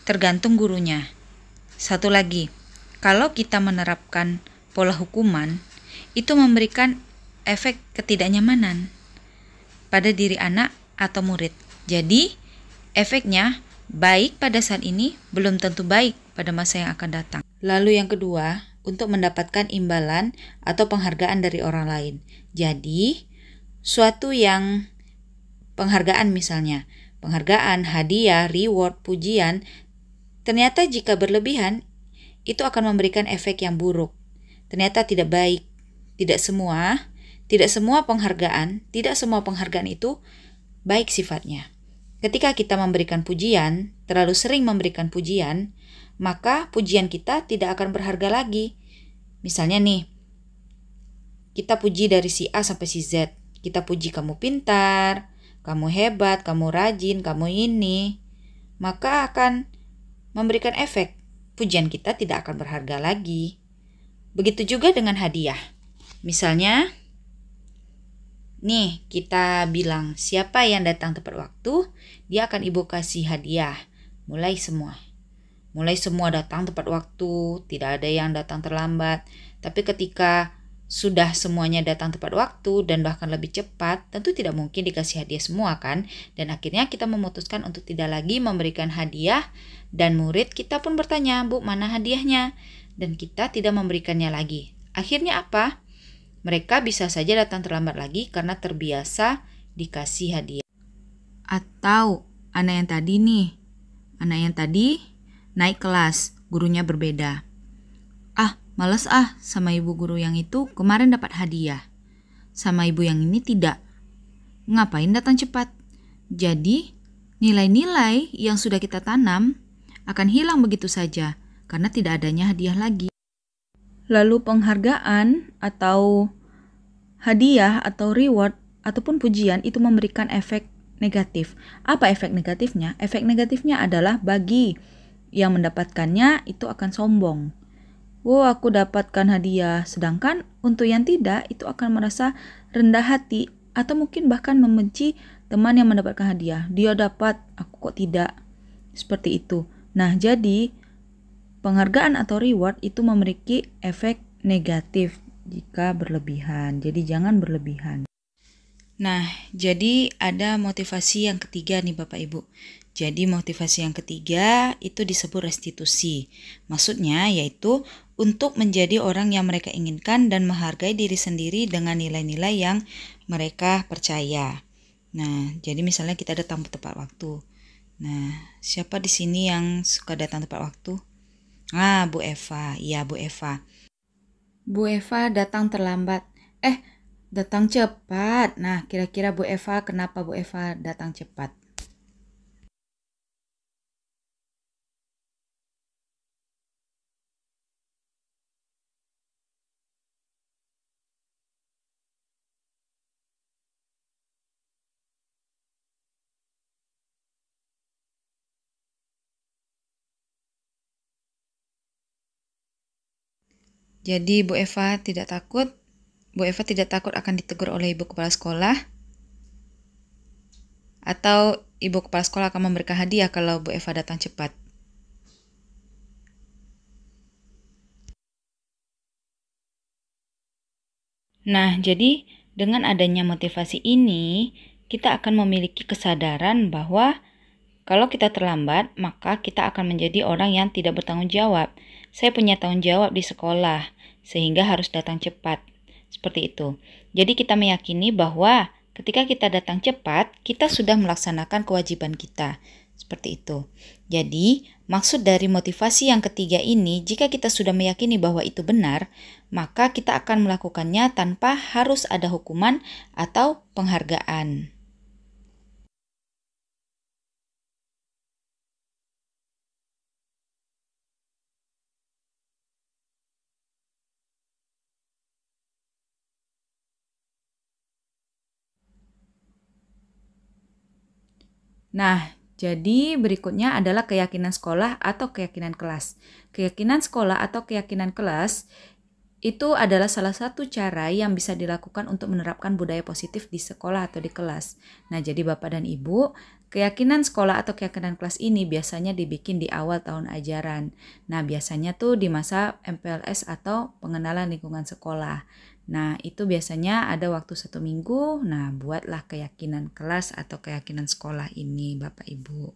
tergantung gurunya. Satu lagi, kalau kita menerapkan pola hukuman, itu memberikan efek ketidaknyamanan pada diri anak atau murid. Jadi, efeknya baik pada saat ini belum tentu baik pada masa yang akan datang. Lalu yang kedua, untuk mendapatkan imbalan atau penghargaan dari orang lain. Jadi, suatu yang penghargaan misalnya, penghargaan, hadiah, reward, pujian, ternyata jika berlebihan, itu akan memberikan efek yang buruk. Ternyata tidak baik. Tidak semua penghargaan itu baik sifatnya. Ketika kita memberikan pujian, terlalu sering memberikan pujian, maka pujian kita tidak akan berharga lagi. Misalnya nih, kita puji dari si A sampai si Z. Kita puji kamu pintar, kamu hebat, kamu rajin, kamu ini. Maka akan memberikan efek. Pujian kita tidak akan berharga lagi. Begitu juga dengan hadiah. Misalnya, nih kita bilang siapa yang datang tepat waktu, dia akan ibu kasih hadiah. Mulai semua datang tepat waktu, tidak ada yang datang terlambat. Tapi ketika sudah semuanya datang tepat waktu dan bahkan lebih cepat, tentu tidak mungkin dikasih hadiah semua kan? Dan akhirnya kita memutuskan untuk tidak lagi memberikan hadiah dan murid kita pun bertanya, "Bu, mana hadiahnya?" Dan kita tidak memberikannya lagi. Akhirnya apa? Mereka bisa saja datang terlambat lagi karena terbiasa dikasih hadiah. Atau anak yang tadi naik kelas, gurunya berbeda. Males sama ibu guru yang itu kemarin dapat hadiah. Sama ibu yang ini tidak. Ngapain datang cepat? Jadi, nilai-nilai yang sudah kita tanam akan hilang begitu saja karena tidak adanya hadiah lagi. Lalu penghargaan atau hadiah atau reward ataupun pujian itu memberikan efek negatif. Apa efek negatifnya? Efek negatifnya adalah bagi yang mendapatkannya itu akan sombong. Aku dapatkan hadiah. Sedangkan untuk yang tidak itu akan merasa rendah hati atau mungkin bahkan membenci teman yang mendapatkan hadiah. Dia dapat, aku kok tidak. Seperti itu. Nah, jadi penghargaan atau reward itu memiliki efek negatif jika berlebihan. Jadi jangan berlebihan. Nah, jadi ada motivasi yang ketiga nih Bapak Ibu. Jadi motivasi yang ketiga itu disebut restitusi. Maksudnya yaitu untuk menjadi orang yang mereka inginkan dan menghargai diri sendiri dengan nilai-nilai yang mereka percaya. Nah, jadi misalnya kita datang tepat waktu. Nah, siapa di sini yang suka datang tepat waktu? Bu Eva. Iya, Bu Eva. Bu Eva datang terlambat. Datang cepat. Nah, kira-kira Bu Eva kenapa Bu Eva datang cepat? Jadi Bu Eva tidak takut? Bu Eva tidak takut akan ditegur oleh ibu kepala sekolah? Atau ibu kepala sekolah akan memberikan hadiah kalau Bu Eva datang cepat? Nah, jadi dengan adanya motivasi ini, kita akan memiliki kesadaran bahwa kalau kita terlambat, maka kita akan menjadi orang yang tidak bertanggung jawab. Saya punya tanggung jawab di sekolah, sehingga harus datang cepat. Seperti itu. Jadi kita meyakini bahwa ketika kita datang cepat, kita sudah melaksanakan kewajiban kita. Seperti itu. Jadi, maksud dari motivasi yang ketiga ini, jika kita sudah meyakini bahwa itu benar, maka kita akan melakukannya tanpa harus ada hukuman atau penghargaan. Nah, jadi berikutnya adalah keyakinan sekolah atau keyakinan kelas. Keyakinan sekolah atau keyakinan kelas itu adalah salah satu cara yang bisa dilakukan untuk menerapkan budaya positif di sekolah atau di kelas. Nah, jadi Bapak dan Ibu, keyakinan sekolah atau keyakinan kelas ini biasanya dibikin di awal tahun ajaran. Nah, biasanya tuh di masa MPLS atau pengenalan lingkungan sekolah. Nah, itu biasanya ada waktu 1 minggu. Nah, buatlah keyakinan kelas atau keyakinan sekolah ini, Bapak Ibu.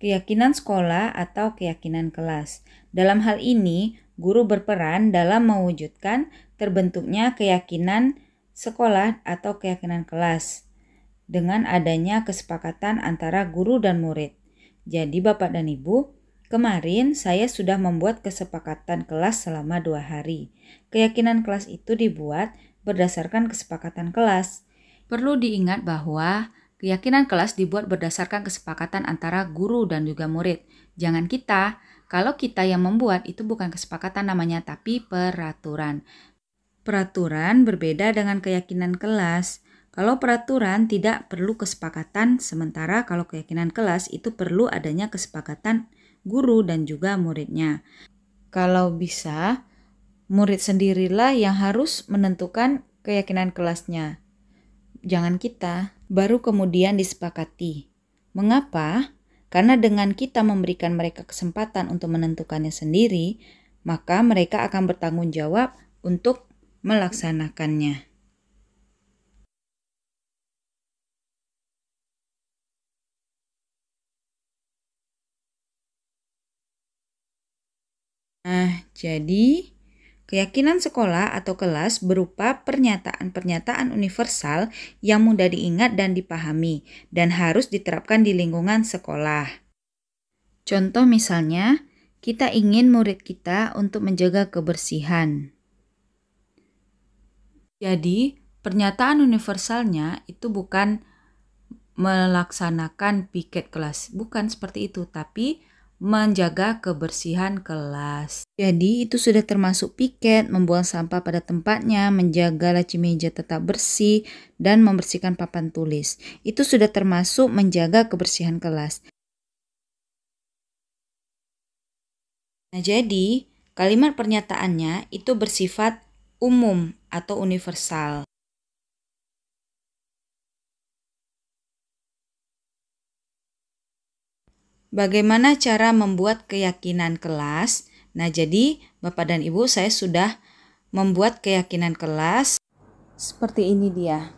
keyakinan sekolah atau keyakinan kelas. Dalam hal ini, guru berperan dalam mewujudkan terbentuknya keyakinan sekolah atau keyakinan kelas dengan adanya kesepakatan antara guru dan murid. Jadi Bapak dan Ibu, kemarin saya sudah membuat kesepakatan kelas selama 2 hari. Keyakinan kelas itu dibuat berdasarkan kesepakatan kelas. Perlu diingat bahwa keyakinan kelas dibuat berdasarkan kesepakatan antara guru dan juga murid. Jangan kita, kalau kita yang membuat itu bukan kesepakatan namanya, tapi peraturan. Peraturan berbeda dengan keyakinan kelas. Kalau peraturan tidak perlu kesepakatan, sementara kalau keyakinan kelas itu perlu adanya kesepakatan guru dan juga muridnya. Kalau bisa, murid sendirilah yang harus menentukan keyakinan kelasnya. Jangan kita, baru kemudian disepakati. Mengapa? Karena dengan kita memberikan mereka kesempatan untuk menentukannya sendiri, maka mereka akan bertanggung jawab untuk melaksanakannya. Nah, jadi keyakinan sekolah atau kelas berupa pernyataan-pernyataan universal yang mudah diingat dan dipahami dan harus diterapkan di lingkungan sekolah. Contoh misalnya, kita ingin murid kita untuk menjaga kebersihan. Jadi, pernyataan universalnya itu bukan melaksanakan piket kelas, bukan seperti itu, tapi menjaga kebersihan kelas. Jadi itu sudah termasuk piket, membuang sampah pada tempatnya, menjaga laci meja tetap bersih, dan membersihkan papan tulis. Itu sudah termasuk menjaga kebersihan kelas. Nah, jadi kalimat pernyataannya itu bersifat umum atau universal. Bagaimana cara membuat keyakinan kelas? Nah, jadi Bapak dan Ibu, saya sudah membuat keyakinan kelas. Seperti ini dia.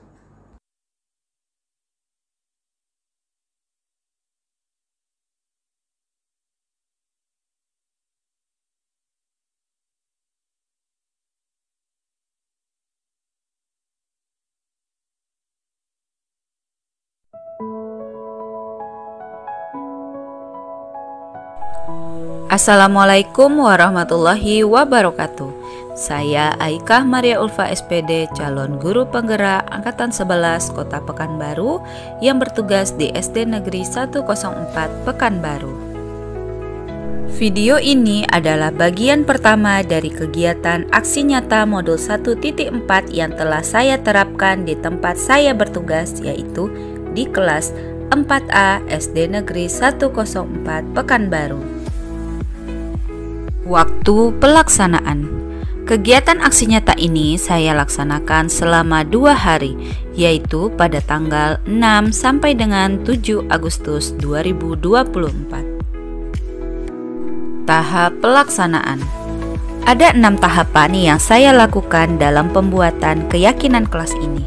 Assalamualaikum warahmatullahi wabarakatuh. Saya Aikah Maria Ulfa SPD, calon guru penggerak Angkatan 11 Kota Pekanbaru yang bertugas di SD Negeri 104 Pekanbaru. Video ini adalah bagian pertama dari kegiatan aksi nyata modul 1.4 yang telah saya terapkan di tempat saya bertugas, yaitu di kelas 4A SD Negeri 104 Pekanbaru. Waktu pelaksanaan. Kegiatan aksi nyata ini saya laksanakan selama 2 hari, yaitu pada tanggal 6 sampai dengan 7 Agustus 2024. Tahap pelaksanaan. Ada 6 tahapan yang saya lakukan dalam pembuatan keyakinan kelas ini.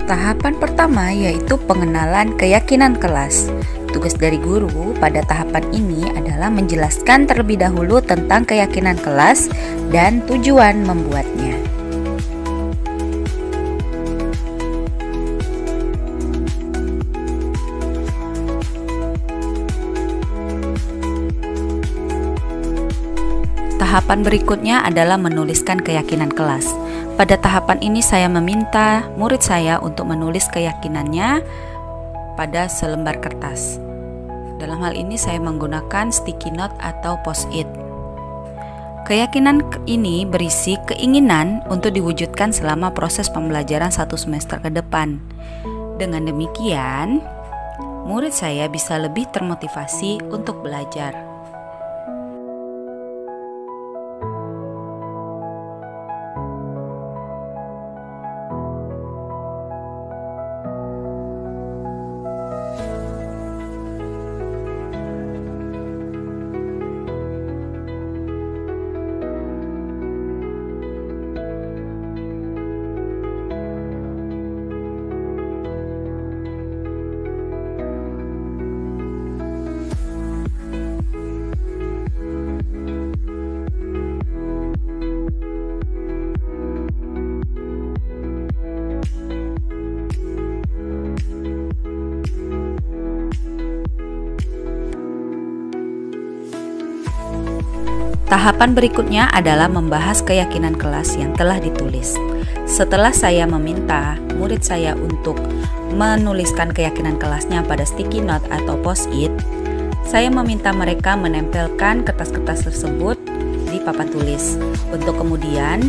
Tahapan pertama yaitu pengenalan keyakinan kelas. Tugas dari guru pada tahapan ini adalah menjelaskan terlebih dahulu tentang keyakinan kelas dan tujuan membuatnya. Tahapan berikutnya adalah menuliskan keyakinan kelas. Pada tahapan ini saya meminta murid saya untuk menulis keyakinannya pada selembar kertas. Dalam hal ini saya menggunakan sticky note atau post-it. Keyakinan ini berisi keinginan untuk diwujudkan selama proses pembelajaran 1 semester ke depan. Dengan demikian, murid saya bisa lebih termotivasi untuk belajar. Tahapan berikutnya adalah membahas keyakinan kelas yang telah ditulis. Setelah saya meminta murid saya untuk menuliskan keyakinan kelasnya pada sticky note atau post-it, saya meminta mereka menempelkan kertas-kertas tersebut di papan tulis untuk kemudian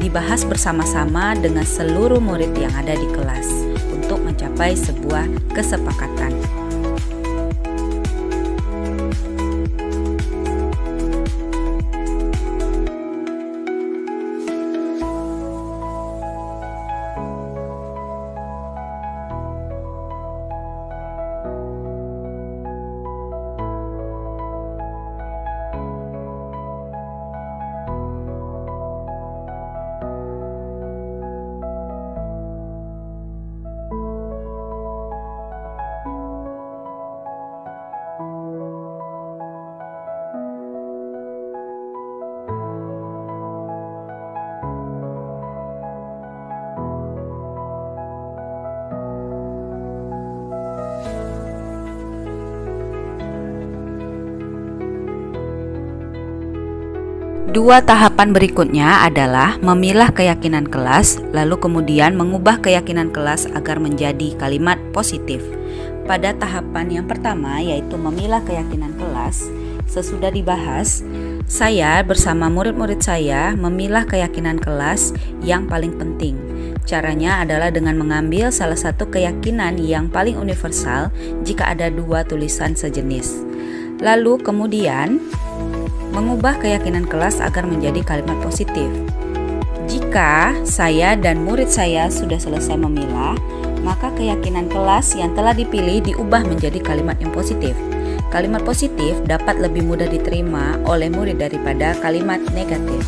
dibahas bersama-sama dengan seluruh murid yang ada di kelas untuk mencapai sebuah kesepakatan. Dua tahapan berikutnya adalah memilah keyakinan kelas, lalu kemudian mengubah keyakinan kelas agar menjadi kalimat positif. Pada tahapan yang pertama, yaitu memilah keyakinan kelas, sesudah dibahas, saya bersama murid-murid saya memilah keyakinan kelas yang paling penting. Caranya adalah dengan mengambil salah satu keyakinan yang paling universal jika ada dua tulisan sejenis. Lalu kemudian mengubah keyakinan kelas agar menjadi kalimat positif. Jika saya dan murid saya sudah selesai memilah, maka keyakinan kelas yang telah dipilih diubah menjadi kalimat yang positif. Kalimat positif dapat lebih mudah diterima oleh murid daripada kalimat negatif.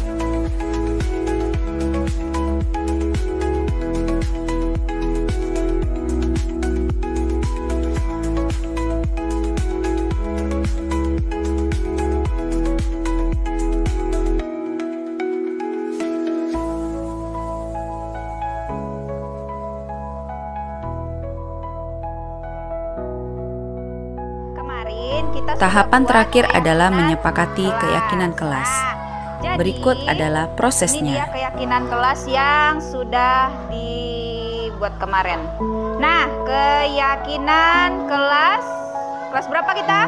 Tahapan terakhir adalah menyepakati keyakinan kelas. Berikut adalah prosesnya. Ini dia keyakinan kelas yang sudah dibuat kemarin. Nah, keyakinan kelas berapa kita?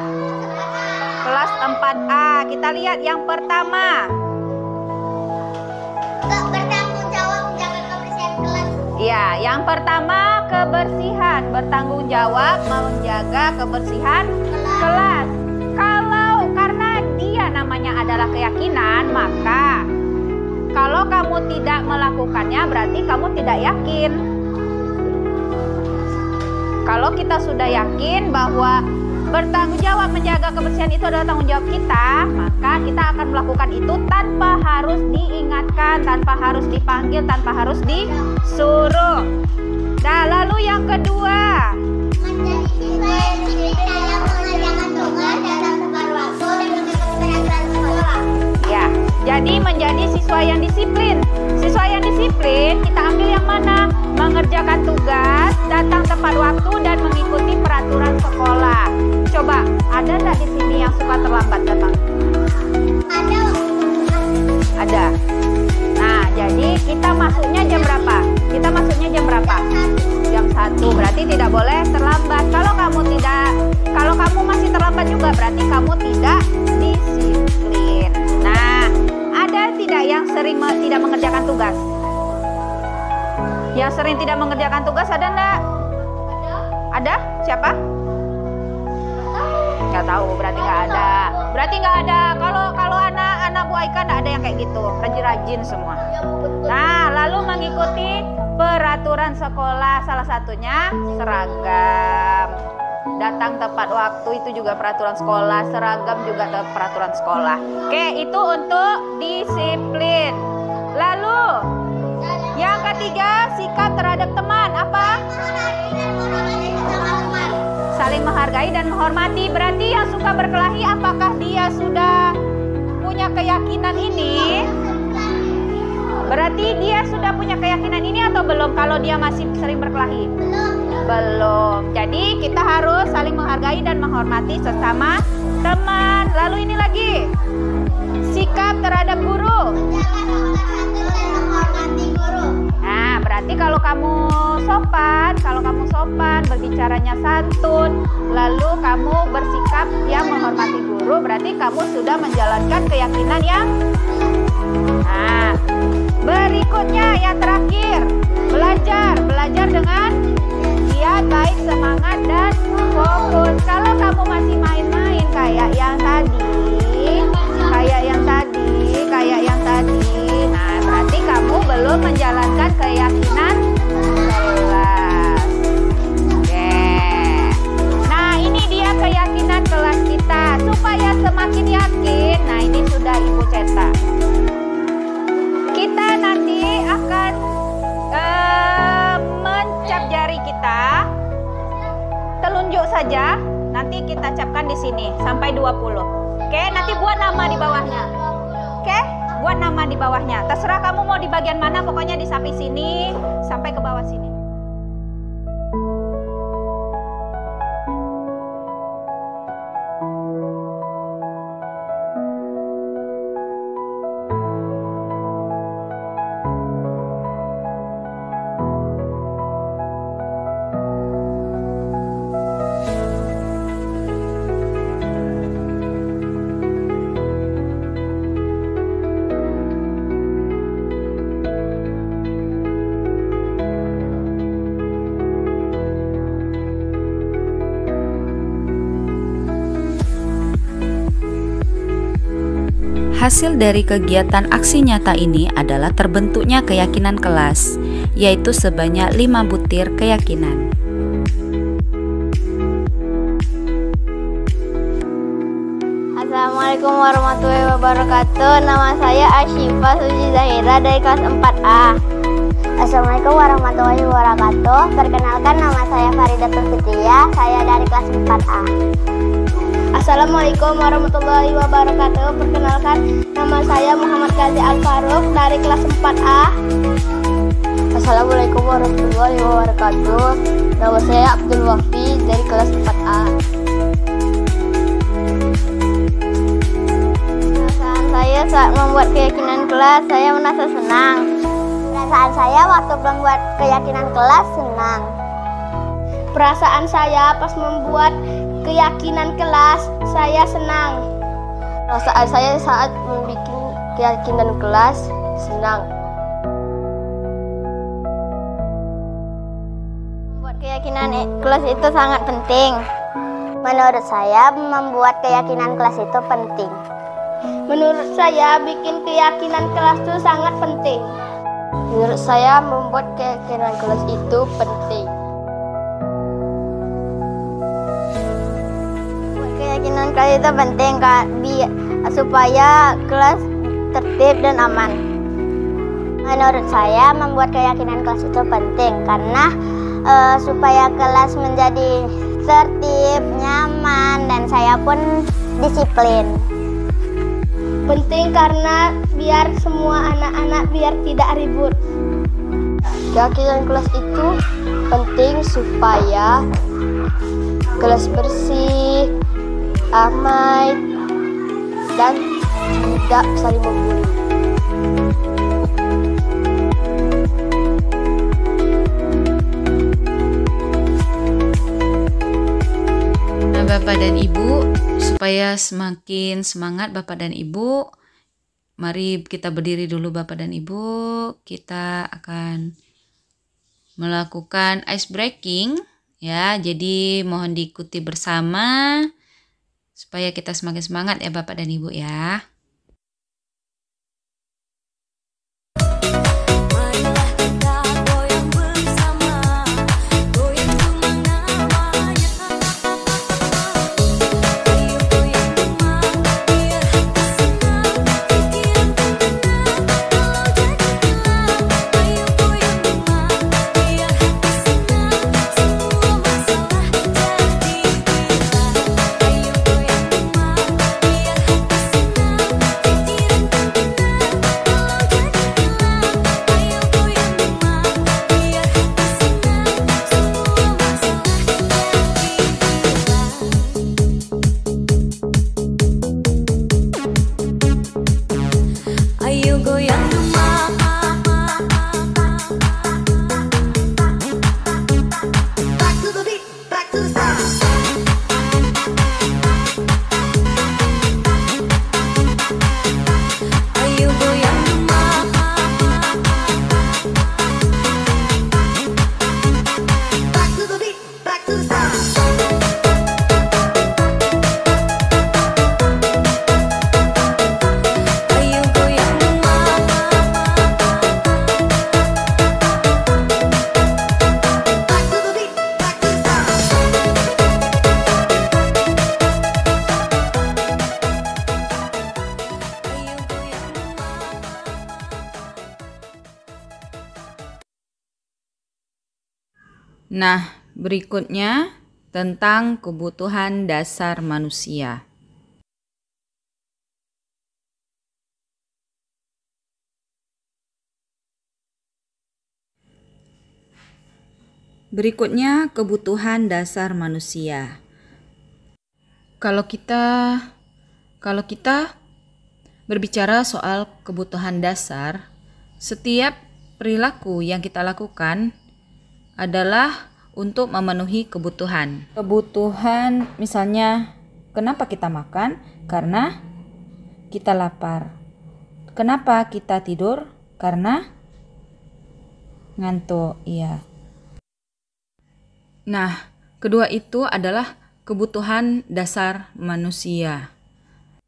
Kelas 4A. Kita lihat yang pertama. Bertanggung jawab menjaga kebersihan kelas. Ya, yang pertama kebersihan, bertanggung jawab menjaga kebersihan kelas. Karena dia namanya adalah keyakinan, maka kalau kamu tidak melakukannya berarti kamu tidak yakin. Kalau kita sudah yakin bahwa bertanggung jawab menjaga kebersihan itu adalah tanggung jawab kita, maka kita akan melakukan itu tanpa harus diingatkan, tanpa harus dipanggil, tanpa harus disuruh. Nah, lalu yang kedua, Menjadi siswa yang disiplin dalam mengerjakan tugas dalam tepat waktu dan mengikuti peraturan sekolah. ya, jadi menjadi siswa yang disiplin. Siswa yang disiplin kita ambil yang mana? Mengerjakan tugas, datang tepat waktu dan mengikuti peraturan sekolah. Coba, ada nggak di sini yang suka terlambat datang? Ada. Nah, jadi kita masuknya jam berapa? Kita masuknya jam berapa? Jam 1. Berarti tidak boleh terlambat. Kalau kamu masih terlambat juga berarti kamu tidak disiplin. Nah, ada tidak yang sering tidak mengerjakan tugas? Yang sering tidak mengerjakan tugas ada enggak? Ada? Siapa? Nggak tahu, berarti nggak ada. Berarti nggak ada. Kalau anak Bu Aika nggak ada yang kayak gitu, rajin-rajin semua. Nah, lalu mengikuti peraturan sekolah, salah satunya seragam. Datang tepat waktu itu juga peraturan sekolah, seragam juga peraturan sekolah. Oke, itu untuk disiplin. Lalu yang ketiga, sikap terhadap teman. Apa? Saling menghargai dan menghormati. Berarti yang suka berkelahi, apakah dia sudah punya keyakinan ini? Berarti dia sudah punya keyakinan ini atau belum? Kalau dia masih sering berkelahi? Belum. Jadi kita harus saling menghargai dan menghormati sesama teman. Lalu ini lagi, Bersikap terhadap guru. Nah, berarti kalau kamu sopan, berbicaranya santun, lalu kamu bersikap yang menghormati guru, berarti kamu sudah menjalankan keyakinan yang. Nah, berikutnya yang terakhir, belajar dengan giat, baik, semangat dan fokus. Kalau kamu masih main-main kayak yang tadi, nah berarti kamu belum menjalankan keyakinan kelas. Oke. Nah, ini dia keyakinan kelas kita supaya semakin yakin. Nah, ini sudah Ibu cetak. Kita nanti akan mencap jari kita. Telunjuk saja. Nanti kita capkan di sini sampai 20. Oke, nanti buat nama di bawahnya. Oke, buat nama di bawahnya. Terserah kamu mau di bagian mana, pokoknya di samping sini sampai ke bawah sini. Hasil dari kegiatan aksi nyata ini adalah terbentuknya keyakinan kelas, yaitu sebanyak 5 butir keyakinan. Assalamualaikum warahmatullahi wabarakatuh. Nama saya Asyifa Suci Zahira dari kelas 4A. Assalamualaikum warahmatullahi wabarakatuh. Perkenalkan, nama saya Faridatul Fitria, saya dari kelas 4A. Assalamualaikum warahmatullahi wabarakatuh. Perkenalkan, nama saya Muhammad Gazi Al-Faruq dari kelas 4A. Assalamualaikum warahmatullahi wabarakatuh. Nama saya Abdul Wafi dari kelas 4A. Perasaan saya saat membuat keyakinan kelas, saya merasa senang. Perasaan saya waktu membuat keyakinan kelas senang. Perasaan saya pas membuat keyakinan kelas, saya senang. Perasaan saya saat membuat keyakinan kelas senang. Membuat keyakinan kelas itu sangat penting. Menurut saya membuat keyakinan kelas itu penting. Menurut saya bikin keyakinan kelas itu sangat penting. Menurut saya membuat keyakinan kelas itu penting. Keyakinan kelas itu penting supaya kelas tertib dan aman. Menurut saya membuat keyakinan kelas itu penting karena supaya kelas menjadi tertib, nyaman, dan saya pun disiplin. Penting karena biar semua anak-anak biar tidak ribut. Keyakinan kelas itu penting supaya kelas bersih, damai, dan tidak saling membuli. Nah, Bapak dan Ibu, supaya semakin semangat Bapak dan Ibu, mari kita berdiri dulu Bapak dan Ibu. Kita akan melakukan ice breaking ya. Jadi mohon diikuti bersama supaya kita semakin semangat ya Bapak dan Ibu ya. Nah, berikutnya tentang kebutuhan dasar manusia. Berikutnya kebutuhan dasar manusia. Kalau kita berbicara soal kebutuhan dasar, setiap perilaku yang kita lakukan adalah untuk memenuhi kebutuhan. Kebutuhan misalnya, kenapa kita makan? Karena kita lapar. Kenapa kita tidur? Karena ngantuk, iya. Nah, kedua itu adalah kebutuhan dasar manusia.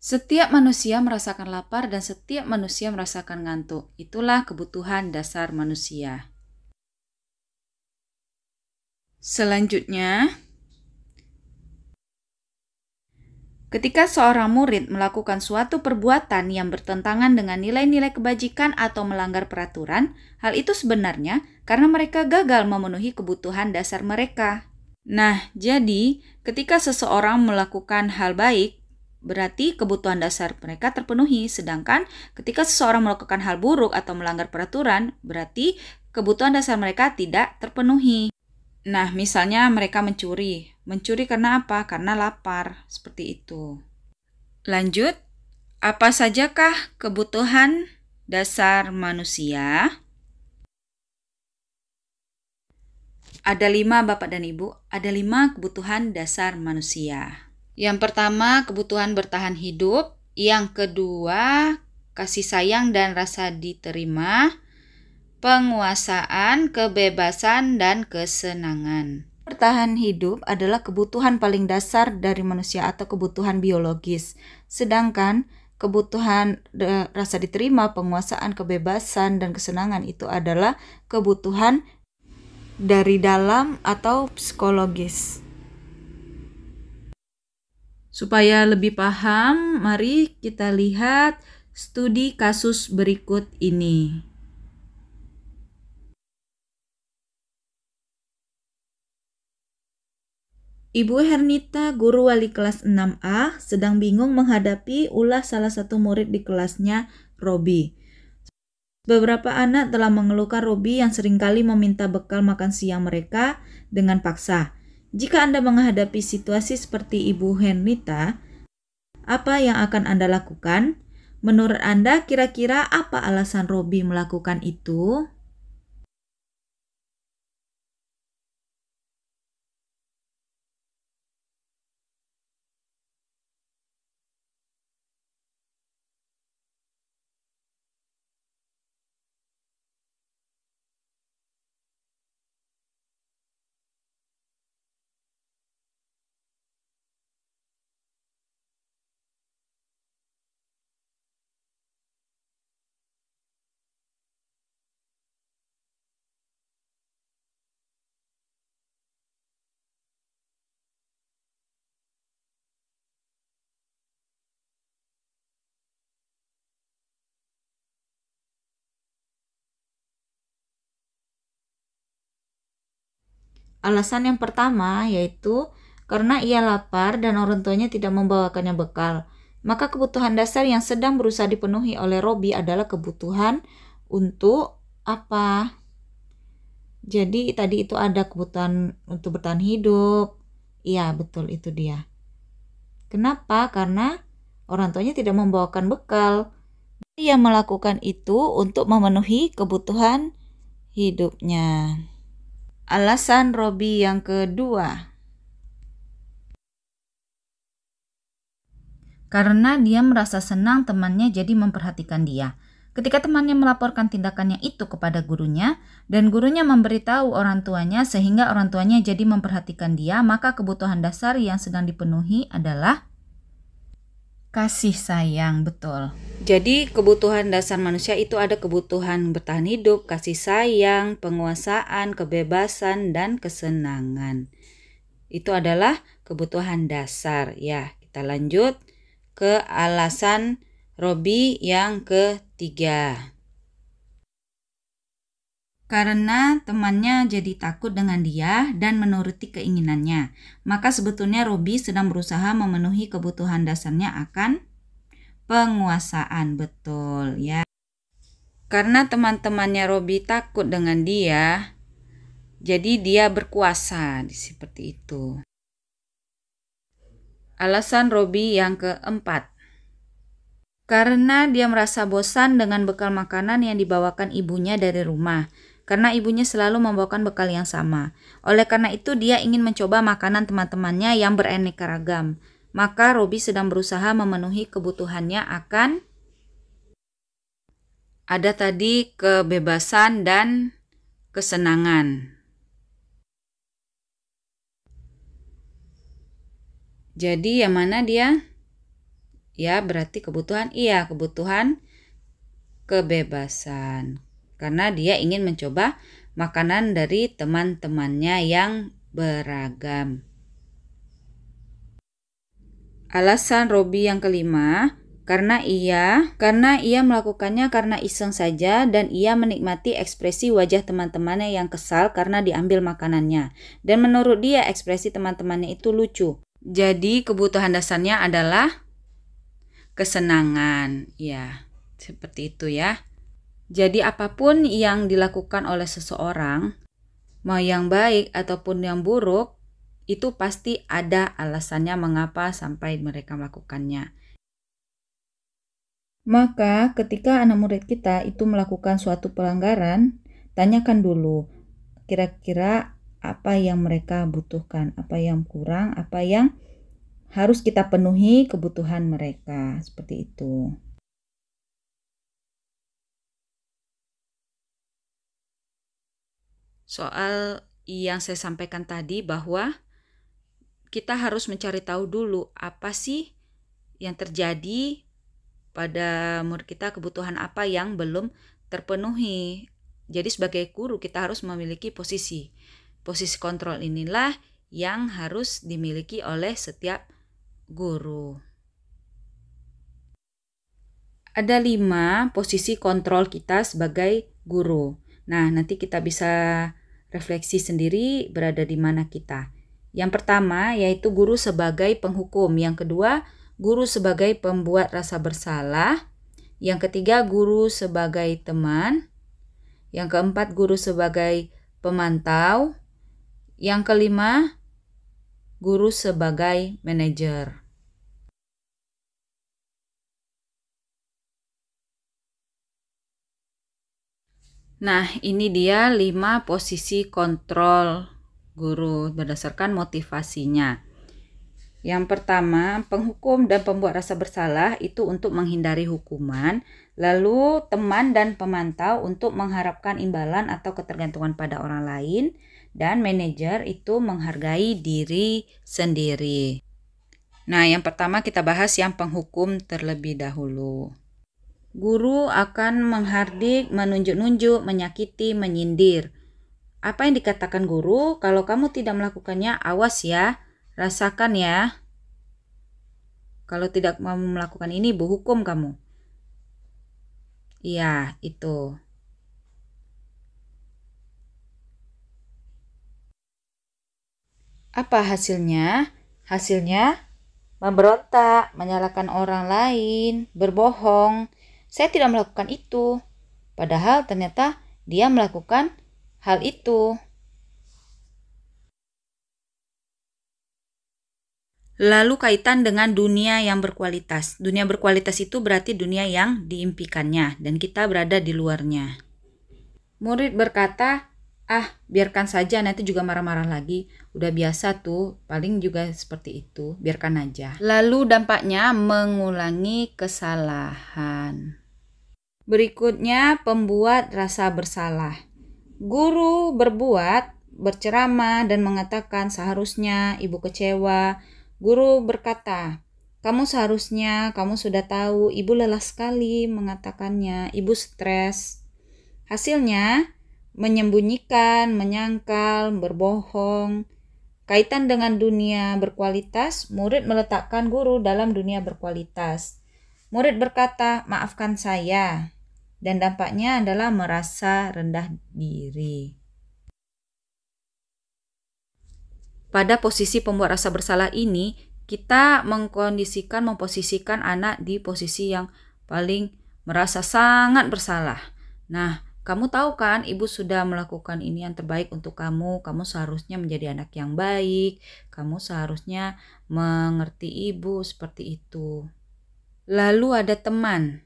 Setiap manusia merasakan lapar dan setiap manusia merasakan ngantuk. Itulah kebutuhan dasar manusia. Selanjutnya, ketika seorang murid melakukan suatu perbuatan yang bertentangan dengan nilai-nilai kebajikan atau melanggar peraturan, hal itu sebenarnya karena mereka gagal memenuhi kebutuhan dasar mereka. Nah, jadi ketika seseorang melakukan hal baik, berarti kebutuhan dasar mereka terpenuhi. Sedangkan ketika seseorang melakukan hal buruk atau melanggar peraturan, berarti kebutuhan dasar mereka tidak terpenuhi. Nah, misalnya mereka mencuri. Mencuri karena apa? Karena lapar, seperti itu. Lanjut, apa sajakah kebutuhan dasar manusia? Ada 5 Bapak dan Ibu, ada 5 kebutuhan dasar manusia. Yang pertama, kebutuhan bertahan hidup. Yang kedua, kasih sayang dan rasa diterima. Penguasaan, kebebasan, dan kesenangan. Bertahan hidup adalah kebutuhan paling dasar dari manusia atau kebutuhan biologis. Sedangkan kebutuhan rasa diterima, penguasaan, kebebasan, dan kesenangan itu adalah kebutuhan dari dalam atau psikologis. Supaya lebih paham, mari kita lihat studi kasus berikut ini. Ibu Hernita, guru wali kelas 6A, sedang bingung menghadapi ulah salah satu murid di kelasnya, Robi. Beberapa anak telah mengeluhkan Robi yang seringkali meminta bekal makan siang mereka dengan paksa. Jika Anda menghadapi situasi seperti Ibu Hernita, apa yang akan Anda lakukan? Menurut Anda, kira-kira apa alasan Robi melakukan itu? Alasan yang pertama yaitu karena ia lapar dan orang tuanya tidak membawakannya bekal. Maka kebutuhan dasar yang sedang berusaha dipenuhi oleh Robi adalah kebutuhan untuk apa? Jadi tadi itu ada kebutuhan untuk bertahan hidup. Iya, betul, itu dia. Kenapa? Karena orang tuanya tidak membawakan bekal. Ia melakukan itu untuk memenuhi kebutuhan hidupnya. Alasan Robi yang kedua, karena dia merasa senang temannya jadi memperhatikan dia. Ketika temannya melaporkan tindakannya itu kepada gurunya, dan gurunya memberitahu orang tuanya sehingga orang tuanya jadi memperhatikan dia, maka kebutuhan dasar yang sedang dipenuhi adalah kasih sayang, betul. Jadi kebutuhan dasar manusia itu ada kebutuhan bertahan hidup, kasih sayang, penguasaan, kebebasan, dan kesenangan. Itu adalah kebutuhan dasar. Ya, kita lanjut ke alasan Robi yang ketiga. Karena temannya jadi takut dengan dia dan menuruti keinginannya. Maka sebetulnya Robi sedang berusaha memenuhi kebutuhan dasarnya akan penguasaan. Betul ya. Karena teman-temannya Robi takut dengan dia, jadi dia berkuasa seperti itu. Alasan Robi yang keempat. Karena dia merasa bosan dengan bekal makanan yang dibawakan ibunya dari rumah. Karena ibunya selalu membawakan bekal yang sama. Oleh karena itu dia ingin mencoba makanan teman-temannya yang beraneka ragam. Maka Robi sedang berusaha memenuhi kebutuhannya akan ada tadi kebebasan dan kesenangan. Jadi yang mana dia? Ya berarti kebutuhan, iya kebutuhan kebebasan. Karena dia ingin mencoba makanan dari teman-temannya yang beragam. Alasan Robi yang kelima, karena ia melakukannya karena iseng saja dan ia menikmati ekspresi wajah teman-temannya yang kesal karena diambil makanannya. Dan menurut dia ekspresi teman-temannya itu lucu. Jadi kebutuhan dasarnya adalah kesenangan. Ya, seperti itu ya. Jadi apapun yang dilakukan oleh seseorang, mau yang baik ataupun yang buruk, itu pasti ada alasannya mengapa sampai mereka melakukannya. Maka ketika anak murid kita itu melakukan suatu pelanggaran, tanyakan dulu kira-kira apa yang mereka butuhkan, apa yang kurang, apa yang harus kita penuhi kebutuhan mereka, seperti itu. Soal yang saya sampaikan tadi bahwa kita harus mencari tahu dulu apa sih yang terjadi pada murid kita, kebutuhan apa yang belum terpenuhi. Jadi sebagai guru kita harus memiliki posisi. Posisi kontrol inilah yang harus dimiliki oleh setiap guru. Ada 5 posisi kontrol kita sebagai guru. Nah, nanti kita bisa refleksi sendiri berada di mana kita. Yang pertama yaitu guru sebagai penghukum. Yang kedua, guru sebagai pembuat rasa bersalah. Yang ketiga, guru sebagai teman. Yang keempat, guru sebagai pemantau. Yang kelima, guru sebagai manajer. Nah, ini dia 5 posisi kontrol guru berdasarkan motivasinya. Yang pertama, penghukum dan pembuat rasa bersalah itu untuk menghindari hukuman. Lalu teman dan pemantau untuk mengharapkan imbalan atau ketergantungan pada orang lain. Dan manajer itu menghargai diri sendiri. Nah, yang pertama kita bahas yang penghukum terlebih dahulu. Guru akan menghardik, menunjuk-nunjuk, menyakiti, menyindir. Apa yang dikatakan guru? Kalau kamu tidak melakukannya, awas ya, rasakan ya. Kalau tidak mau melakukan ini, hukum kamu. Iya, itu. Apa hasilnya? Hasilnya memberontak, menyalahkan orang lain, berbohong. Saya tidak melakukan itu. Padahal ternyata dia melakukan hal itu. Lalu kaitan dengan dunia yang berkualitas. Dunia berkualitas itu berarti dunia yang diimpikannya dan kita berada di luarnya. Murid berkata, biarkan saja, nanti juga marah-marah lagi. Udah biasa tuh, paling juga seperti itu, biarkan aja. Lalu dampaknya mengulangi kesalahan. Berikutnya, pembuat rasa bersalah. Guru berceramah dan mengatakan seharusnya ibu kecewa. Guru berkata, kamu sudah tahu, ibu lelah sekali mengatakannya, ibu stres. Hasilnya, menyembunyikan, menyangkal, berbohong. Kaitan dengan dunia berkualitas, murid meletakkan guru dalam dunia berkualitas. Murid berkata, maafkan saya. dan dampaknya adalah merasa rendah diri. Pada posisi pembuat rasa bersalah ini, kita memposisikan anak di posisi yang paling merasa sangat bersalah. Nah, kamu tahu kan, ibu sudah melakukan ini yang terbaik untuk kamu. Kamu seharusnya menjadi anak yang baik. Kamu seharusnya mengerti ibu seperti itu. Lalu ada teman.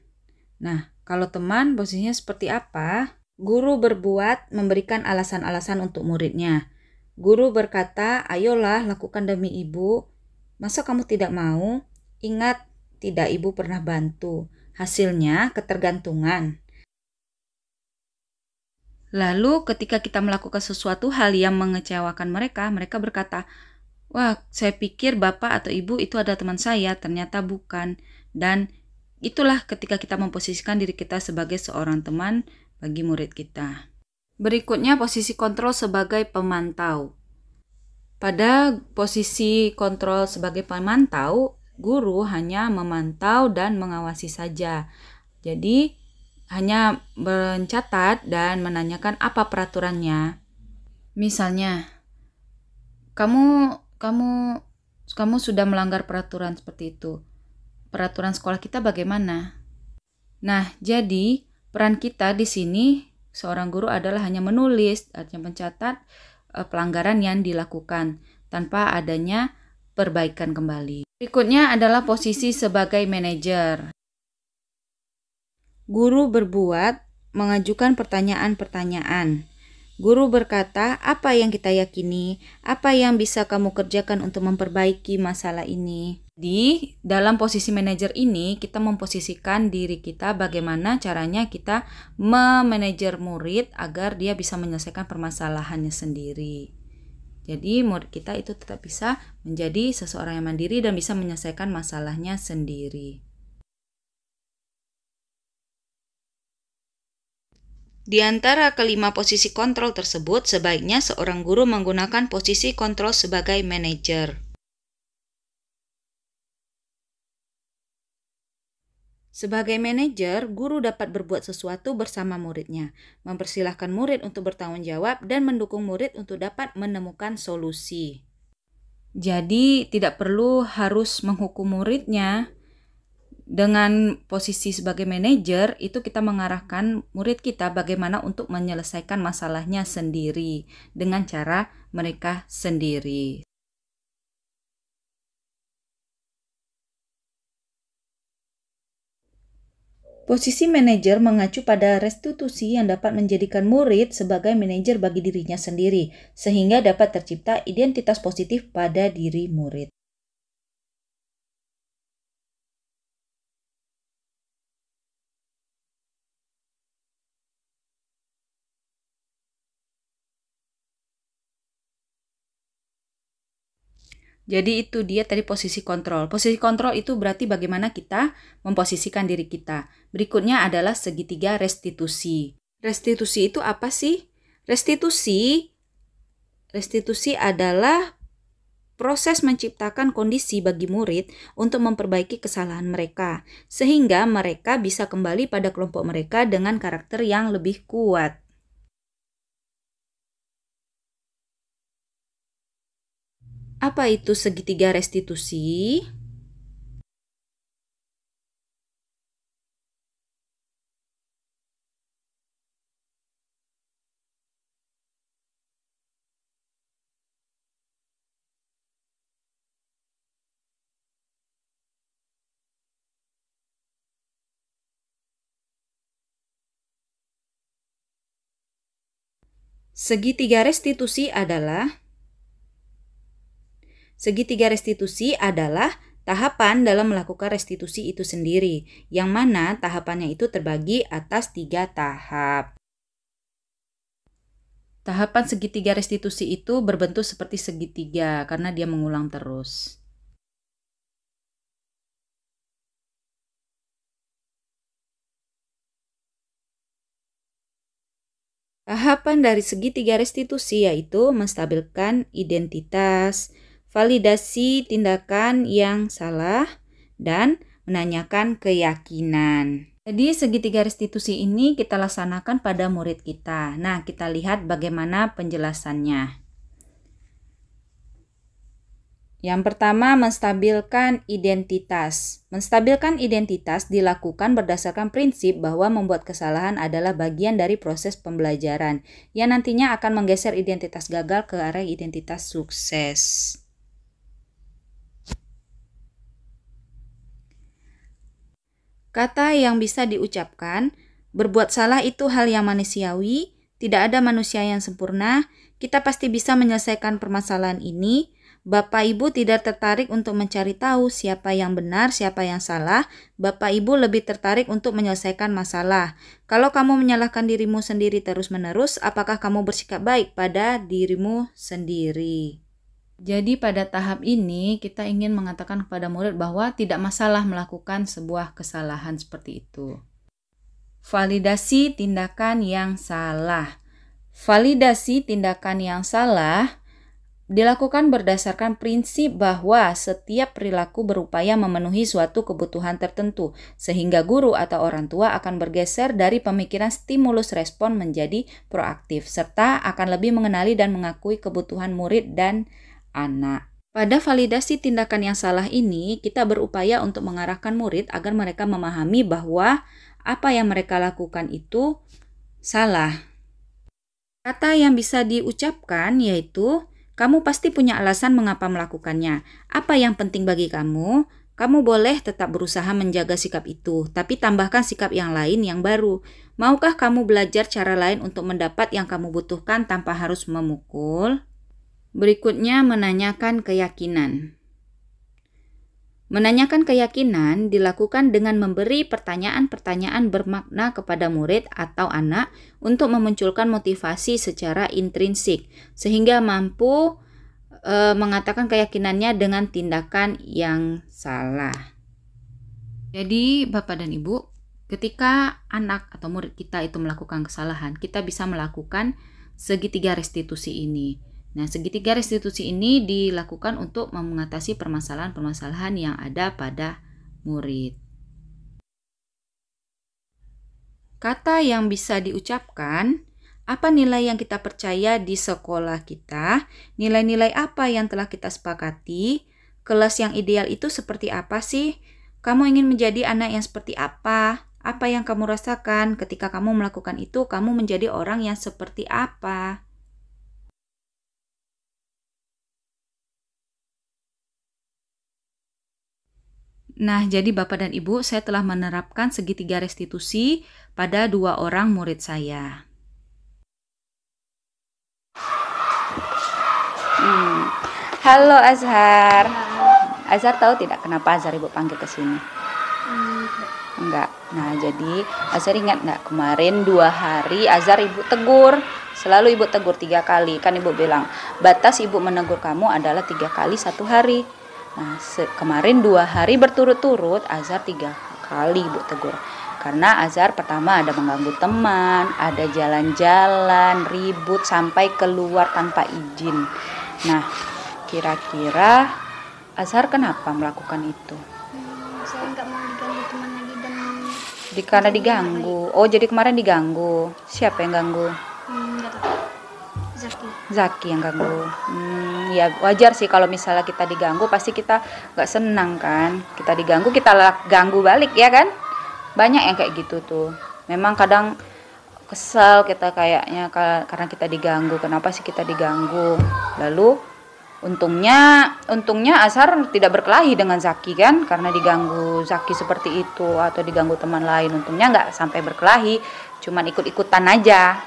Nah, kalau teman posisinya seperti apa? Guru berbuat memberikan alasan-alasan untuk muridnya. Guru berkata, ayolah lakukan demi ibu. Masa kamu tidak mau? Ingat, tidak ibu pernah bantu. Hasilnya ketergantungan. Lalu ketika kita melakukan sesuatu hal yang mengecewakan mereka, mereka berkata, wah, saya pikir bapak atau ibu itu adalah teman saya, ternyata bukan. Dan itulah ketika kita memposisikan diri kita sebagai seorang teman bagi murid kita. Berikutnya posisi kontrol sebagai pemantau. Pada posisi kontrol sebagai pemantau, guru hanya memantau dan mengawasi saja. Jadi hanya mencatat dan menanyakan apa peraturannya. Misalnya, kamu sudah melanggar peraturan seperti itu. Peraturan sekolah kita bagaimana? Nah, jadi peran kita di sini seorang guru adalah hanya menulis, artinya mencatat pelanggaran yang dilakukan tanpa adanya perbaikan kembali. Berikutnya adalah posisi sebagai manajer. Guru berbuat mengajukan pertanyaan-pertanyaan. Guru berkata, apa yang kita yakini? Apa yang bisa kamu kerjakan untuk memperbaiki masalah ini? Di dalam posisi manajer ini, kita memposisikan diri kita bagaimana caranya kita memanajer murid agar dia bisa menyelesaikan permasalahannya sendiri. Jadi murid kita itu tetap bisa menjadi seseorang yang mandiri dan bisa menyelesaikan masalahnya sendiri. Di antara kelima posisi kontrol tersebut, sebaiknya seorang guru menggunakan posisi kontrol sebagai manajer. Sebagai manajer, guru dapat berbuat sesuatu bersama muridnya, mempersilahkan murid untuk bertanggung jawab dan mendukung murid untuk dapat menemukan solusi. Jadi, tidak perlu harus menghukum muridnya. Dengan posisi sebagai manajer, itu kita mengarahkan murid kita bagaimana untuk menyelesaikan masalahnya sendiri dengan cara mereka sendiri. Posisi manajer mengacu pada restitusi yang dapat menjadikan murid sebagai manajer bagi dirinya sendiri, sehingga dapat tercipta identitas positif pada diri murid. Jadi itu dia tadi posisi kontrol. Posisi kontrol itu berarti bagaimana kita memposisikan diri kita. Berikutnya adalah segitiga restitusi. Restitusi itu apa sih? Restitusi adalah proses menciptakan kondisi bagi murid untuk memperbaiki kesalahan mereka, sehingga mereka bisa kembali pada kelompok mereka dengan karakter yang lebih kuat. Apa itu segitiga restitusi? Segitiga restitusi adalah tahapan dalam melakukan restitusi itu sendiri, yang mana tahapannya itu terbagi atas 3 tahap. Tahapan segitiga restitusi itu berbentuk seperti segitiga karena dia mengulang terus. Tahapan dari segitiga restitusi yaitu menstabilkan identitas, validasi tindakan yang salah, dan menanyakan keyakinan. Jadi segitiga restitusi ini kita laksanakan pada murid kita. Nah, kita lihat bagaimana penjelasannya. Yang pertama, menstabilkan identitas. Menstabilkan identitas dilakukan berdasarkan prinsip bahwa membuat kesalahan adalah bagian dari proses pembelajaran yang nantinya akan menggeser identitas gagal ke arah identitas sukses. Kata yang bisa diucapkan, berbuat salah itu hal yang manusiawi, tidak ada manusia yang sempurna, kita pasti bisa menyelesaikan permasalahan ini. Bapak Ibu tidak tertarik untuk mencari tahu siapa yang benar, siapa yang salah. Bapak Ibu lebih tertarik untuk menyelesaikan masalah. Kalau kamu menyalahkan dirimu sendiri terus-menerus, apakah kamu bersikap baik pada dirimu sendiri? Jadi pada tahap ini kita ingin mengatakan kepada murid bahwa tidak masalah melakukan sebuah kesalahan seperti itu. Validasi tindakan yang salah. Validasi tindakan yang salah dilakukan berdasarkan prinsip bahwa setiap perilaku berupaya memenuhi suatu kebutuhan tertentu, sehingga guru atau orang tua akan bergeser dari pemikiran stimulus respon menjadi proaktif, serta akan lebih mengenali dan mengakui kebutuhan murid dan anak. Pada validasi tindakan yang salah ini, kita berupaya untuk mengarahkan murid agar mereka memahami bahwa apa yang mereka lakukan itu salah. Kata yang bisa diucapkan yaitu, kamu pasti punya alasan mengapa melakukannya. Apa yang penting bagi kamu? Kamu boleh tetap berusaha menjaga sikap itu, tapi tambahkan sikap yang lain yang baru. Maukah kamu belajar cara lain untuk mendapat yang kamu butuhkan tanpa harus memukul? Berikutnya, menanyakan keyakinan. Menanyakan keyakinan dilakukan dengan memberi pertanyaan-pertanyaan bermakna kepada murid atau anak untuk memunculkan motivasi secara intrinsik, sehingga mampu mengatakan keyakinannya dengan tindakan yang salah. Jadi Bapak dan Ibu, ketika anak atau murid kita itu melakukan kesalahan, kita bisa melakukan segitiga restitusi ini. Nah, segitiga restitusi ini dilakukan untuk mengatasi permasalahan-permasalahan yang ada pada murid. Kata yang bisa diucapkan, apa nilai yang kita percaya di sekolah kita, nilai-nilai apa yang telah kita sepakati, kelas yang ideal itu seperti apa sih? Kamu ingin menjadi anak yang seperti apa? Apa yang kamu rasakan ketika kamu melakukan itu? Kamu menjadi orang yang seperti apa? Nah, jadi Bapak dan Ibu, saya telah menerapkan segitiga restitusi pada 2 orang murid saya. Halo Azhar. Azhar tahu tidak kenapa Azhar Ibu panggil ke sini? Enggak. Nah, jadi Azhar ingat enggak kemarin 2 hari Azhar Ibu tegur. Selalu Ibu tegur 3 kali. Kan Ibu bilang, batas Ibu menegur kamu adalah 3 kali 1 hari. Nah, kemarin 2 hari berturut-turut Azhar 3 kali Ibu tegur. Karena Azhar pertama ada mengganggu teman, ada jalan-jalan, ribut sampai keluar tanpa izin. Nah, kira-kira Azhar kenapa melakukan itu? Saya nggak mau diganggu teman lagi dan Karena diganggu. Oh, jadi kemarin diganggu. Siapa yang ganggu? nggak tahu. Zaki yang ganggu. Ya wajar sih kalau misalnya kita diganggu, pasti kita nggak senang kan. Kita diganggu, kita ganggu balik ya kan. Banyak yang kayak gitu tuh. Memang kadang kesel kita kayaknya karena kita diganggu. Kenapa sih kita diganggu? Lalu untungnya Azhar tidak berkelahi dengan Zaki kan, karena diganggu Zaki seperti itu atau diganggu teman lain. Untungnya nggak sampai berkelahi, cuman ikut-ikutan aja.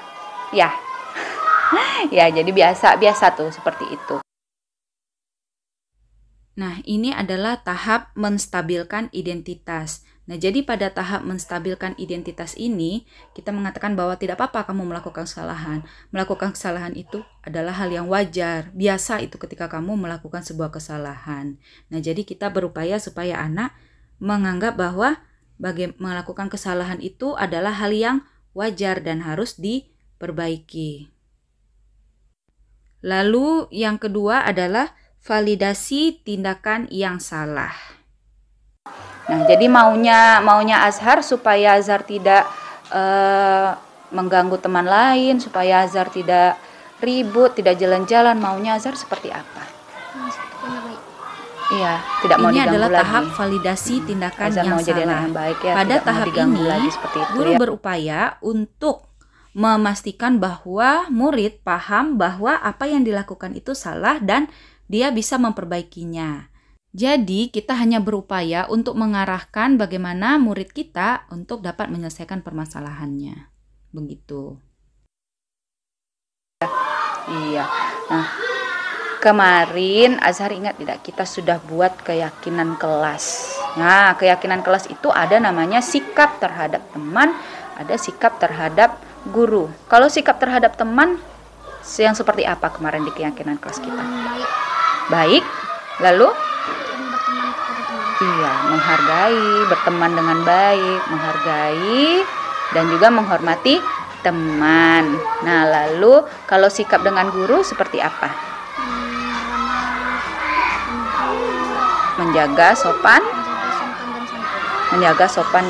Ya. Ya, jadi biasa tuh seperti itu. Nah, ini adalah tahap menstabilkan identitas. Nah, jadi pada tahap menstabilkan identitas ini, kita mengatakan bahwa tidak apa-apa kamu melakukan kesalahan. Melakukan kesalahan itu adalah hal yang wajar. Biasa itu ketika kamu melakukan sebuah kesalahan. Nah, jadi kita berupaya supaya anak menganggap bahwa melakukan kesalahan itu adalah hal yang wajar dan harus diperbaiki. Lalu yang kedua adalah validasi tindakan yang salah. Nah, jadi maunya Azhar supaya Azhar tidak mengganggu teman lain, supaya Azhar tidak ribut, tidak jalan-jalan, maunya Azhar seperti apa? Iya, tidak mau Ini diganggu adalah lagi. tahap validasi tindakan Azhar yang mau jadi anak salah. yang baik ya, Pada tidak mau tahap diganggu ini, lagi seperti itu guru ya. berupaya untuk memastikan bahwa murid paham bahwa apa yang dilakukan itu salah dan dia bisa memperbaikinya. Jadi, kita hanya berupaya untuk mengarahkan bagaimana murid kita untuk dapat menyelesaikan permasalahannya. Begitu. Iya. Nah, kemarin Azhar ingat tidak, kita sudah buat keyakinan kelas. Nah, keyakinan kelas itu ada namanya sikap terhadap teman, ada sikap terhadap guru. Kalau sikap terhadap teman yang seperti apa kemarin di keyakinan kelas kita? Baik. Lalu? Iya, menghargai, berteman dengan baik, menghargai dan juga menghormati teman. Nah, lalu kalau sikap dengan guru seperti apa? Menjaga sopan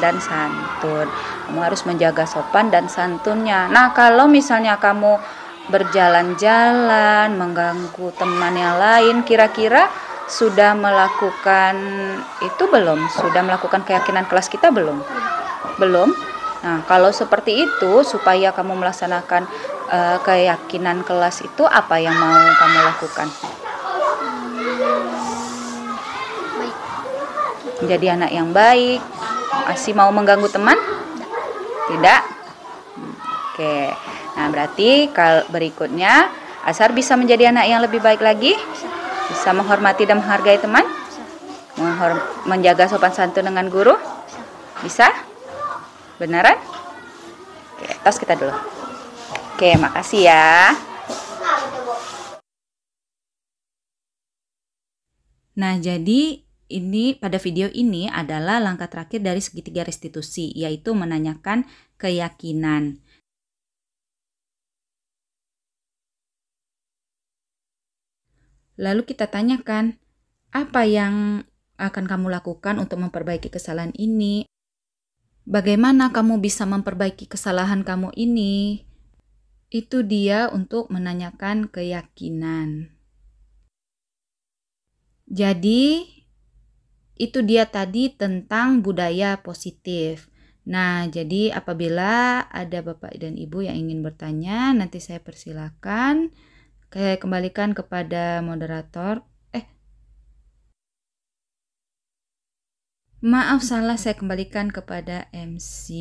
dan santun. Kamu harus menjaga sopan dan santunnya. Nah, kalau misalnya kamu berjalan-jalan mengganggu teman yang lain, kira-kira sudah melakukan itu belum? Sudah melakukan keyakinan kelas kita belum? Belum. Nah, kalau seperti itu, supaya kamu melaksanakan keyakinan kelas itu, apa yang mau kamu lakukan? Menjadi anak yang baik. Masih mau mengganggu teman? Tidak? Oke. Nah, berarti kalau berikutnya Azhar bisa menjadi anak yang lebih baik lagi? Bisa menghormati dan menghargai teman? Menjaga sopan santun dengan guru? Bisa? Beneran? Oke, tos kita dulu. Oke, makasih ya. Nah, jadi ini pada video ini adalah langkah terakhir dari segitiga restitusi, yaitu menanyakan keyakinan. Lalu kita tanyakan, apa yang akan kamu lakukan untuk memperbaiki kesalahan ini? Bagaimana kamu bisa memperbaiki kesalahan kamu ini? Itu dia untuk menanyakan keyakinan. Jadi, itu dia tadi tentang budaya positif. Nah, jadi apabila ada Bapak dan Ibu yang ingin bertanya, nanti saya persilakan. Saya kembalikan kepada moderator. Maaf, salah, saya kembalikan kepada MC.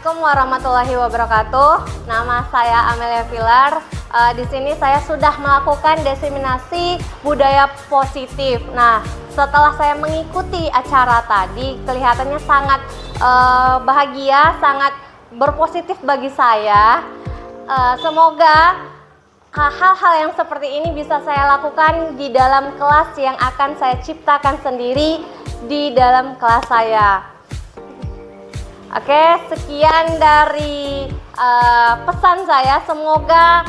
Assalamualaikum warahmatullahi wabarakatuh. Nama saya Amelia Villar. Di sini saya sudah melakukan diseminasi budaya positif. Nah, setelah saya mengikuti acara tadi, kelihatannya sangat bahagia, sangat berpositif bagi saya. Semoga hal-hal yang seperti ini bisa saya lakukan di dalam kelas yang akan saya ciptakan sendiri di dalam kelas saya. Oke, sekian dari pesan saya. Semoga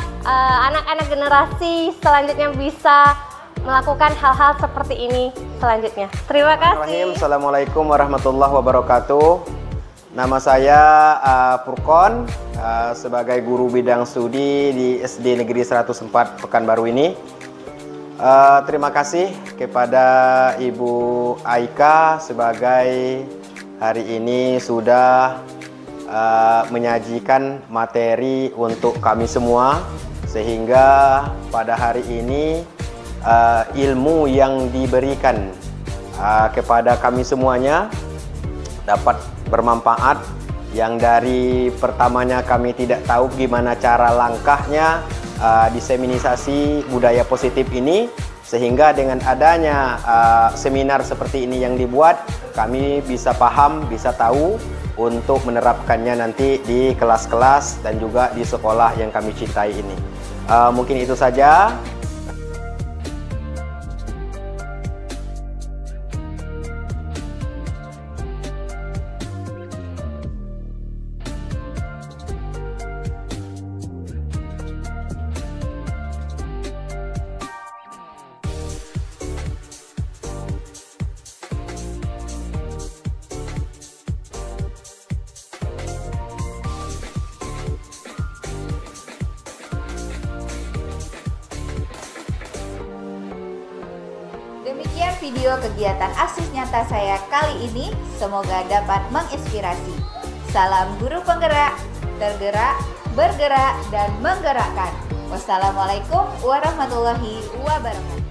anak-anak generasi selanjutnya bisa melakukan hal-hal seperti ini selanjutnya. Terima kasih. Assalamualaikum warahmatullahi wabarakatuh. Nama saya Furqon, sebagai guru bidang studi di SD Negeri 104 Pekanbaru ini. Terima kasih kepada Ibu Aika sebagai hari ini sudah menyajikan materi untuk kami semua, sehingga pada hari ini ilmu yang diberikan kepada kami semuanya dapat bermanfaat. Yang dari pertamanya kami tidak tahu gimana cara langkahnya diseminisasi budaya positif ini, sehingga dengan adanya seminar seperti ini yang dibuat, kami bisa paham, bisa tahu untuk menerapkannya nanti di kelas-kelas dan juga di sekolah yang kami cintai ini. Mungkin itu saja. Demikian video kegiatan Asis Nyata saya kali ini, semoga dapat menginspirasi. Salam guru penggerak, tergerak, bergerak, dan menggerakkan. Wassalamualaikum warahmatullahi wabarakatuh.